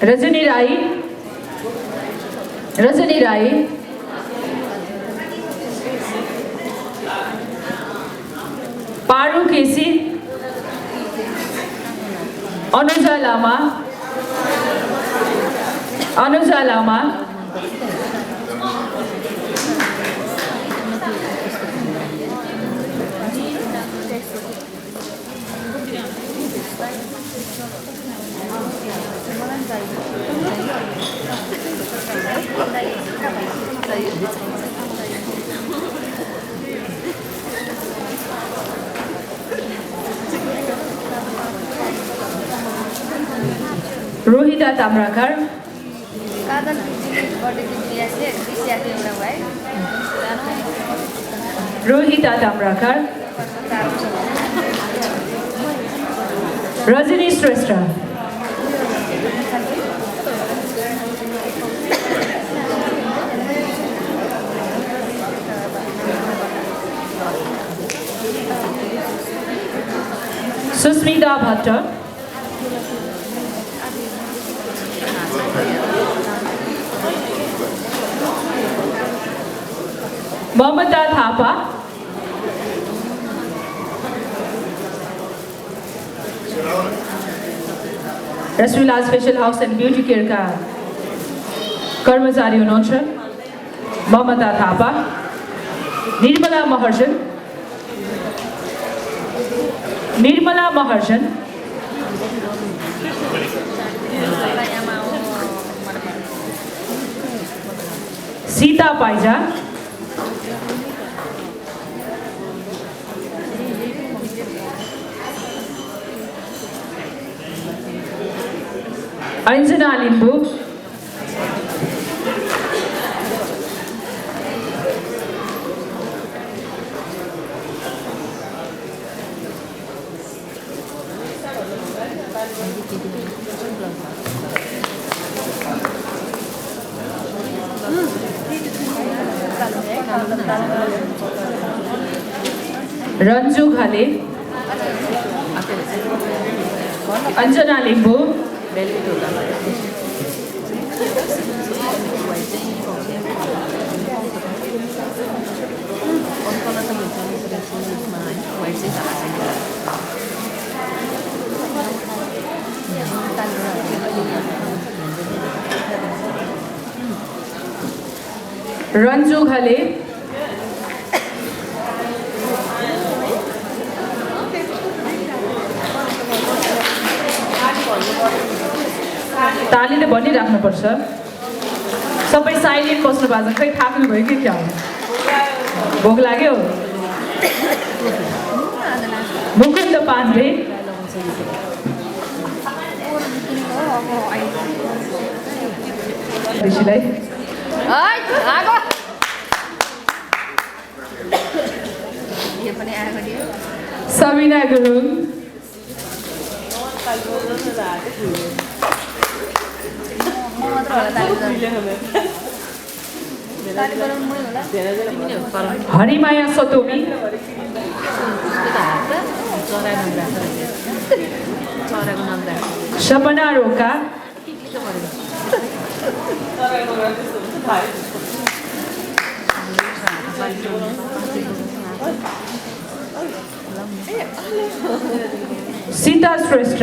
रजनी राई पारू केसी अनुजा लामा रोहिता ताम्राकार काजल बर्थडे एउटा भाइ Rohita Tamrakar Rajani Shrestha Sushmita Bhatt Mamata Thapa Rasvila special house and beauty केयरका कर्मचारी हुनुहुन्छ ममता थापा निर्मला महर्जन सीता पाइजा अंजना लिम्बू रंजू घले अंजना लिम्बू रंजू घले तालीले भनिराख्नुपर्छ सबै साइलेन्ट बस्नु भएको छ खै थाक्नु भयो कि क्या हो भोक लाग्यो मुकुन्द पाण्डे, ऋषिलाई आगो यो पनि आगो दियो सबिना गुरुङ, म मात्र होला ताली बजाउनु मै होला हरिमाया सतोमी, सपना रोका, सीता श्रेष्ठ,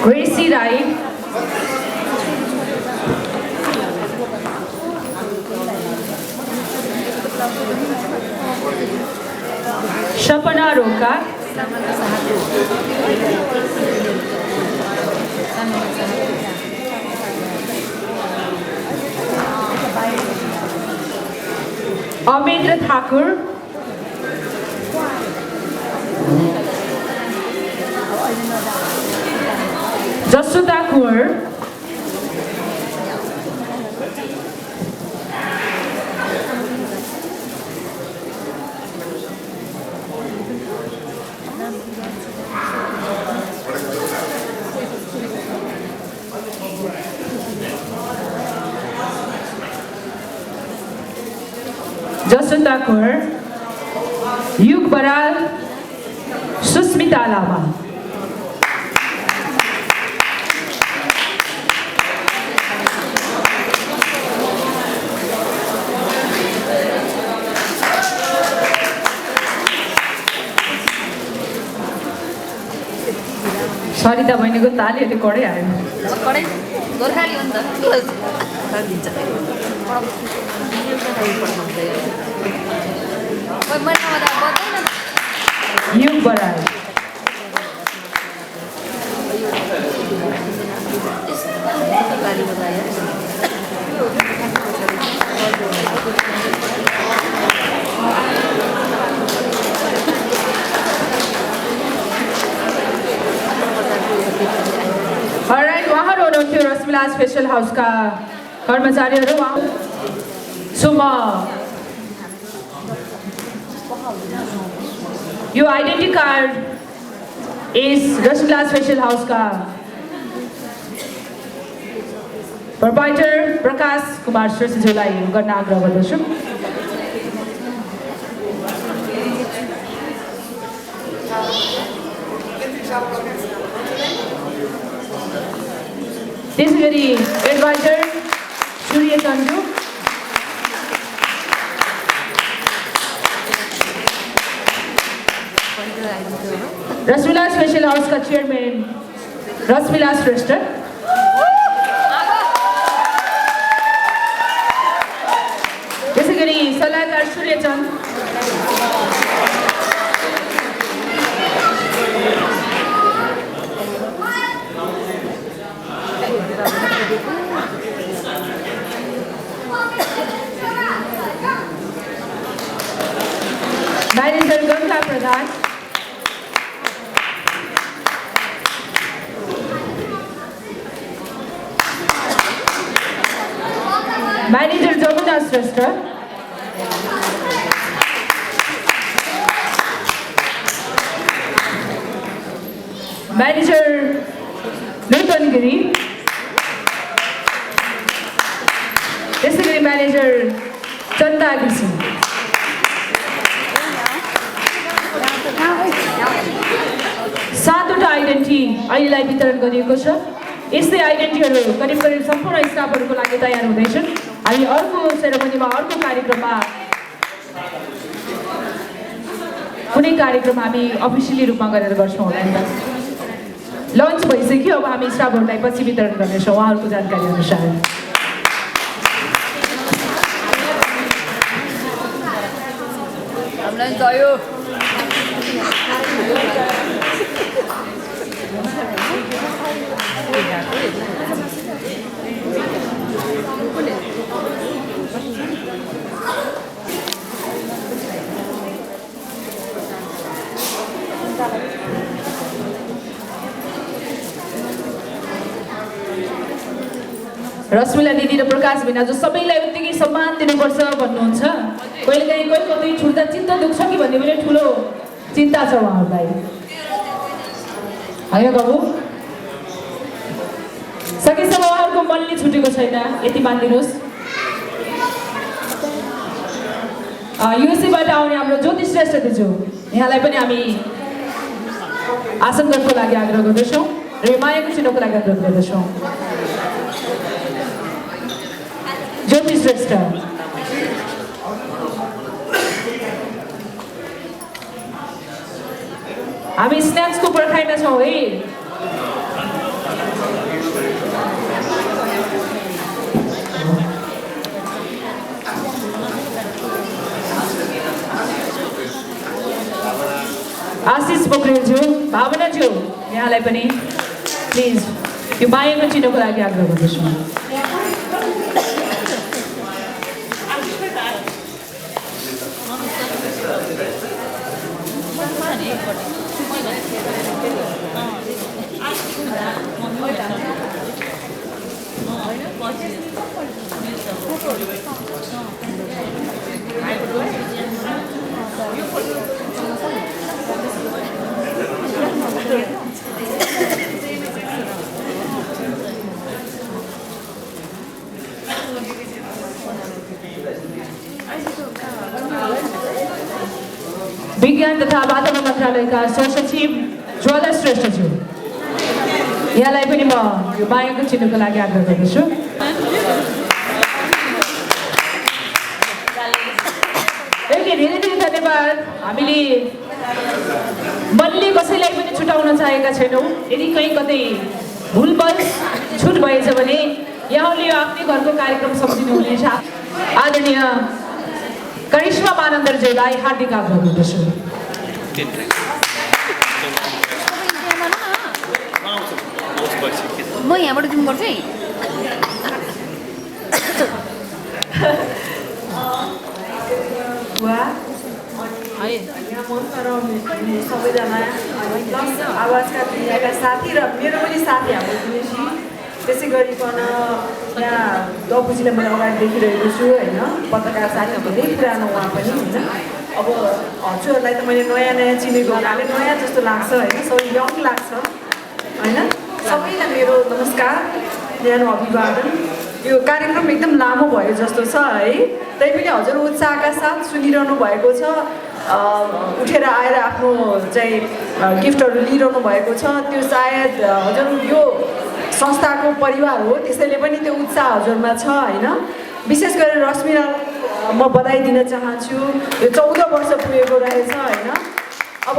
ग्रेसी राई, सपना रोका, अमेन्द्र ठाकुर, जसोदा कुँवर, जसोदा कुँवर, युग बराल, सुस्मिता लामा। सरिता बहिनीको तालीहरूले कडै आयो। कडै गोर्खाली हो नि त दिन्छ युग बराल, ताली बजायो अलराइट, उहाँहरू हुनुहुन्थ्यो रसमिला स्पेसल हाउसका कर्मचारीहरू। सो म यो identity card is Rasmila special हाउसका प्रोप्राइटर प्रकाश कुमार श्रेष्ठज्यूलाई गर्न आग्रह गर्दछु। त्यसै गरी एडभाइजर सूर्य चन्द्र, रसमिला स्पेसल हाउसका चेयरम्यान रसमिला श्रेष्ठ, त्यसै गरी सल्लाहकार Suryachand, manager Ganga Pradhan, manager Jamuna Shrestha, manager Nutan Giri, त्यसै गरी म्यानेजर चन्दा घिसिङ। सातवटा आइडेन्टिटी अहिलेलाई वितरण गरिएको छ। यस्तै आइडेन्टिटीहरू करिब करिब सम्पूर्ण स्टाफहरूको लागि तयार हुँदैछन्। हामी अर्को सेरेमनीमा, अर्को कार्यक्रममा, कुनै कार्यक्रम हामी अफिसियली रूपमा गरेर गर्छौँ होला। लन्च भइसक्यो, अब हामी स्टाफहरूलाई पछि वितरण गर्नेछौँ उहाँहरूको जानकारी अनुसार। हामीलाई चाहियो रश्मिला दिदी र प्रकाश भिनाजु सबैलाई उत्तिकै सम्मान दिनुपर्छ भन्नुहुन्छ। कहिलेकाहीँ कोही कतै छुट्दा चित्त दुख्छ कि भन्ने पनि ठुलो चिन्ता छ उहाँहरूलाई, होइन बाबु? सकेसम्म उहाँहरूको मनले छुटेको छैन, यति मानिदिनुहोस्। युएसएबाट आउने हाम्रो ज्योति श्रेष्ठ दिजु, यहाँलाई पनि हामी आसन गर्नको लागि आग्रह गर्दछौँ र यो मायाको चिन्हको लागि अनुरोध गर्दछौँ। ज्योति श्रेष्ठ, हामी स्न्याक्सको पर्खाइमा छौँ है। आशिष पोखरेलज्यू, भावनाज्यू, यहाँलाई पनि प्लिज यो मायाको चिन्हको लागि आग्रह गर्दछौँ। विज्ञान तथा वातावरण मन्त्रालयका सहसचिव ज्वाला श्रेष्ठज्यू, यहाँलाई पनि म यो मायाको चिन्हको लागि आग्रह गर्दछु। धेरै धेरै धन्यवाद। हामीले मनले कसैलाई पनि छुटाउन चाहेका छैनौँ। यदि कहीँ कतै भुलवश छुट भएछ भने यहाँले आफ्नै घरको कार्यक्रम सम्झिनुहुनेछ। आदरणीय करिश्मा मानन्दरज्यूलाई हार्दिक आग्रह गर्दछु। म यहाँबाट दिनुपर्छ है। यहाँ मञ्चमा रहने सबैजना प्लस आवाजका दुनियाँका साथी र मेरो पनि साथी हाम्रो दिनेशी, त्यसै गरिकन यहाँ दपुजीलाई मैले अगाडि देखिरहेको छु होइन, पत्रकार साथी धेरै पुरानो उहाँ पनि होइन। अब हजुरहरूलाई त मैले नयाँ नयाँ चिनेको हुनाले नयाँ जस्तो लाग्छ होइन, सबै यङ लाग्छ होइन। सबैलाई मेरो नमस्कार, न्यानो अभिवादन। यो कार्यक्रम एकदम लामो भयो जस्तो छ है, तैपनि हजुर उत्साहका साथ सुनिरहनु भएको छ, उठेर आएर आफ्नो चाहिँ गिफ्टहरू लिइरहनु भएको छ। त्यो सायद हजुर यो संस्थाको परिवार हो, त्यसैले पनि त्यो उत्साह हजुरमा छ होइन। विशेष गरेर रश्मिला म बधाई दिन चाहन्छु, यो 14 वर्ष पुगेको रहेछ होइन। अब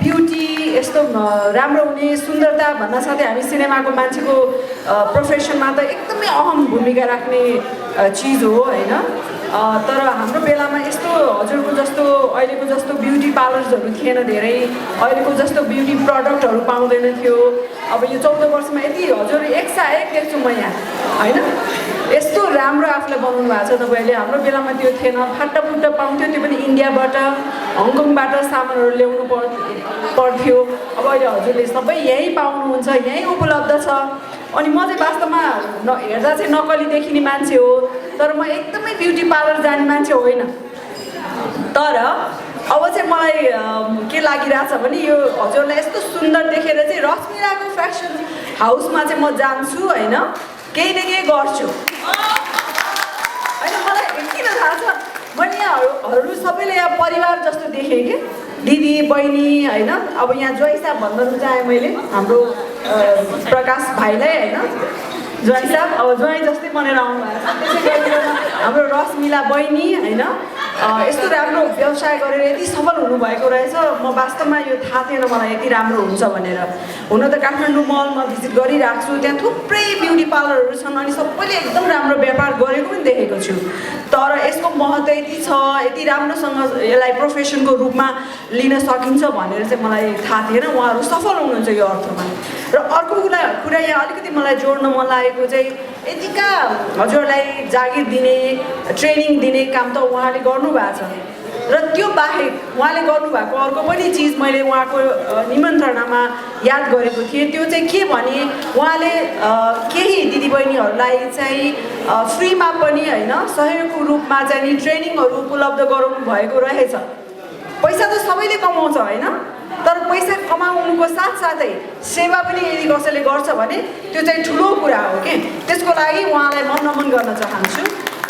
ब्युटी यस्तो राम्रो हुने, सुन्दरता भन्न साथै हामी सिनेमाको मान्छेको प्रोफेसनमा त एकदमै अहम भूमिका राख्ने चिज हो होइन। तर हाम्रो बेलामा यस्तो हजुरको जस्तो अहिलेको जस्तो ब्युटी पार्लर्सहरू थिएन धेरै, अहिलेको जस्तो ब्युटी प्रडक्टहरू पाउँदैन थियो। अब यो 14 वर्षमा यति हजुर एकसाएक देख्छु म यहाँ होइन। यस्तो राम्रो आफूलाई बनाउनु भएको छ तपाईँले, हाम्रो बेलामा त्यो थिएन, फाटाफुट्टा पाउँथ्यो, त्यो पनि इन्डियाबाट हङकङबाट सामानहरू ल्याउनु पर्थ्यो। अब अहिले हजुरले सबै यहीँ पाउनुहुन्छ, यहीँ उपलब्ध छ। अनि म चाहिँ वास्तवमा हेर्दा चाहिँ नक्कली देखिने मान्छे हो, तर म एकदमै ब्युटी पार्लर जाने मान्छे होइन। तर अब चाहिँ मलाई के लागिरहेछ भने यो हजुरलाई यस्तो सुन्दर देखेर चाहिँ रश्मिलाको फ्यासन हाउसमा चाहिँ म जान्छु होइन, केही न केही गर्छु होइन। मलाई किन थाहा छ, मैले यहाँहरू सबैले यहाँ परिवार जस्तो देखेँ कि दिदी बहिनी होइन। अब यहाँ ज्वाइँ साहब भन्न चाहेँ मैले हाम्रो प्रकाश भाइलाई होइन, ज्वाइँ साहब अब ज्वाइँ जस्तै बनेर आउनु भएको छ। त्यसै गरी हाम्रो रश्मिला बहिनी होइन, यस्तो राम्रो व्यवसाय गरेर यति सफल हुनुभएको रहेछ। म वास्तवमा यो थाहा थिएन मलाई यति राम्रो हुन्छ भनेर। हुन त काठमाडौँ मलमा भिजिट गरिरहेको छु, त्यहाँ थुप्रै ब्युटी पार्लरहरू छन् अनि सबैले एकदम राम्रो व्यापार गरेको पनि देखेको छु। तर यसको महत्त्व यति छ, यति राम्रोसँग यसलाई प्रोफेसनको रूपमा लिन सकिन्छ भनेर चाहिँ मलाई थाहा थिएन। उहाँहरू सफल हुनुहुन्छ यो अर्थमा। र अर्को कुरा यहाँ अलिकति मलाई जोड्न मन लागेको चाहिँ यतिका हजुरलाई जागिर दिने, ट्रेनिङ दिने काम त उहाँले गर्नुभएको छ। र त्यो बाहेक उहाँले गर्नुभएको अर्को पनि चिज मैले उहाँको निमन्त्रणामा याद गरेको थिएँ। त्यो चाहिँ के भने उहाँले केही दिदीबहिनीहरूलाई चाहिँ फ्रीमा पनि होइन सहयोगको रूपमा चाहिँ नि ट्रेनिङहरू उपलब्ध गराउनु भएको रहेछ। पैसा त सबैले कमाउँछ होइन, तर पैसा कमाउनुको साथसाथै सेवा पनि यदि कसैले गर्छ भने त्यो चाहिँ ठुलो कुरा हो कि। त्यसको लागि उहाँलाई म नमन गर्न चाहन्छु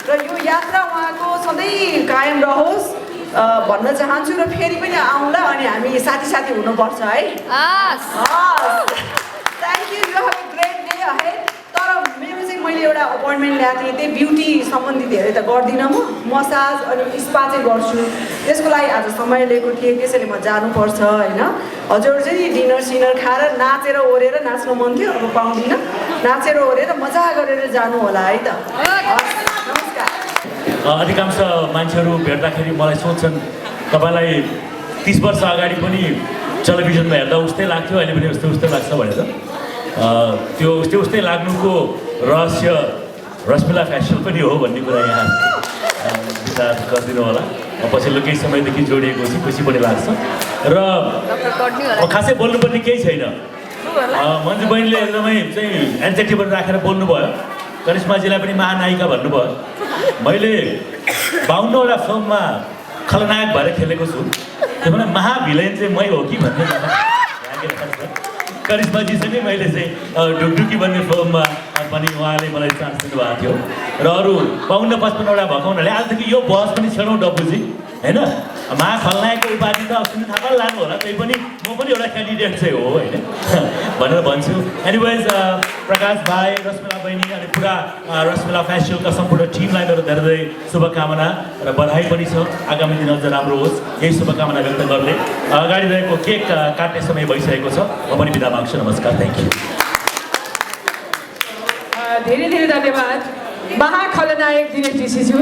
र यो यात्रा उहाँको सधैँ कायम रहोस् भन्न चाहन्छु र फेरि पनि आउँला अनि हामी साथी हुनुपर्छ है। Thank you, you have a great day ahead. तर मेरो चाहिँ मैले एउटा अपोइन्टमेन्ट ल्याएको थिएँ, त्यही ब्युटी सम्बन्धी धेरै त गर्दिनँ म, मसाज अनि स्पा चाहिँ गर्छु। त्यसको लागि आज समय लिएको थिएँ, त्यसैले म जानुपर्छ होइन। हजुर चाहिँ डिनर सिनर खाएर नाचेर ओरेर नाच्नु मन थियो, अब पाउँदिनँ। नाचेर ओरेर मजा गरेर जानु होला है त। नमस्कार। अधिकांश मान्छेहरू भेट्दाखेरि मलाई सोध्छन् तपाईँलाई 30 वर्ष अगाडि पनि टेलिभिजनमा हेर्दा उस्तै लाग्थ्यो, अहिले पनि उस्तै लाग्छ भनेर। त्यो उस्तै लाग्नुको रहस्य रश्मिला फेसन पनि हो भन्ने कुरा यहाँ विचार गरिदिनु होला। पछिल्लो केही समयदेखि जोडिएको छु, खुसी पनि लाग्छ र खासै बोल्नुपर्ने केही छैन। मन्जु बहिनीले एकदमै चाहिँ एड्जेक्टिभहरू राखेर बोल्नुभयो। करिश्माजीलाई पनि महानायिका भन्नुभयो। मैले 52वटा फिल्ममा खलनायक भएर खेलेको छु, त्यो भने महाभिलेन चाहिँ मै हो कि भन्ने करिश्माजीसँगै मैले चाहिँ ढुकढुकी भन्ने फिल्ममा पनि उहाँले मलाई चान्स दिनुभएको थियो र अरू 52-55वटा भएको हुनाले आजदेखि यो बहस पनि छेडौँ डब्बुजी होइन। महाखलनायकको उपाधि त सुन्नु थाहा लाग्नु होला, त्यही पनि म पनि एउटा क्यान्डिडेट चाहिँ हो होइन भनेर भन्छु। एनिवेज प्रकाश भाइ, रश्मिला बहिनी अनि पुरा रश्मिला फेस्टिभलका सम्पूर्ण टिमलाई मेरो धेरै धेरै शुभकामना र बधाई पनि छ। आगामी दिन अझ राम्रो होस् यही शुभकामना व्यक्त गर्दै अगाडि रहेको केक काट्ने समय भइसकेको छ। म पनि बिदा माग्छु। नमस्कार, थ्याङ्क यू। धेरै धेरै धन्यवाद महाखलनायक दिनेश ऋषिज्यू।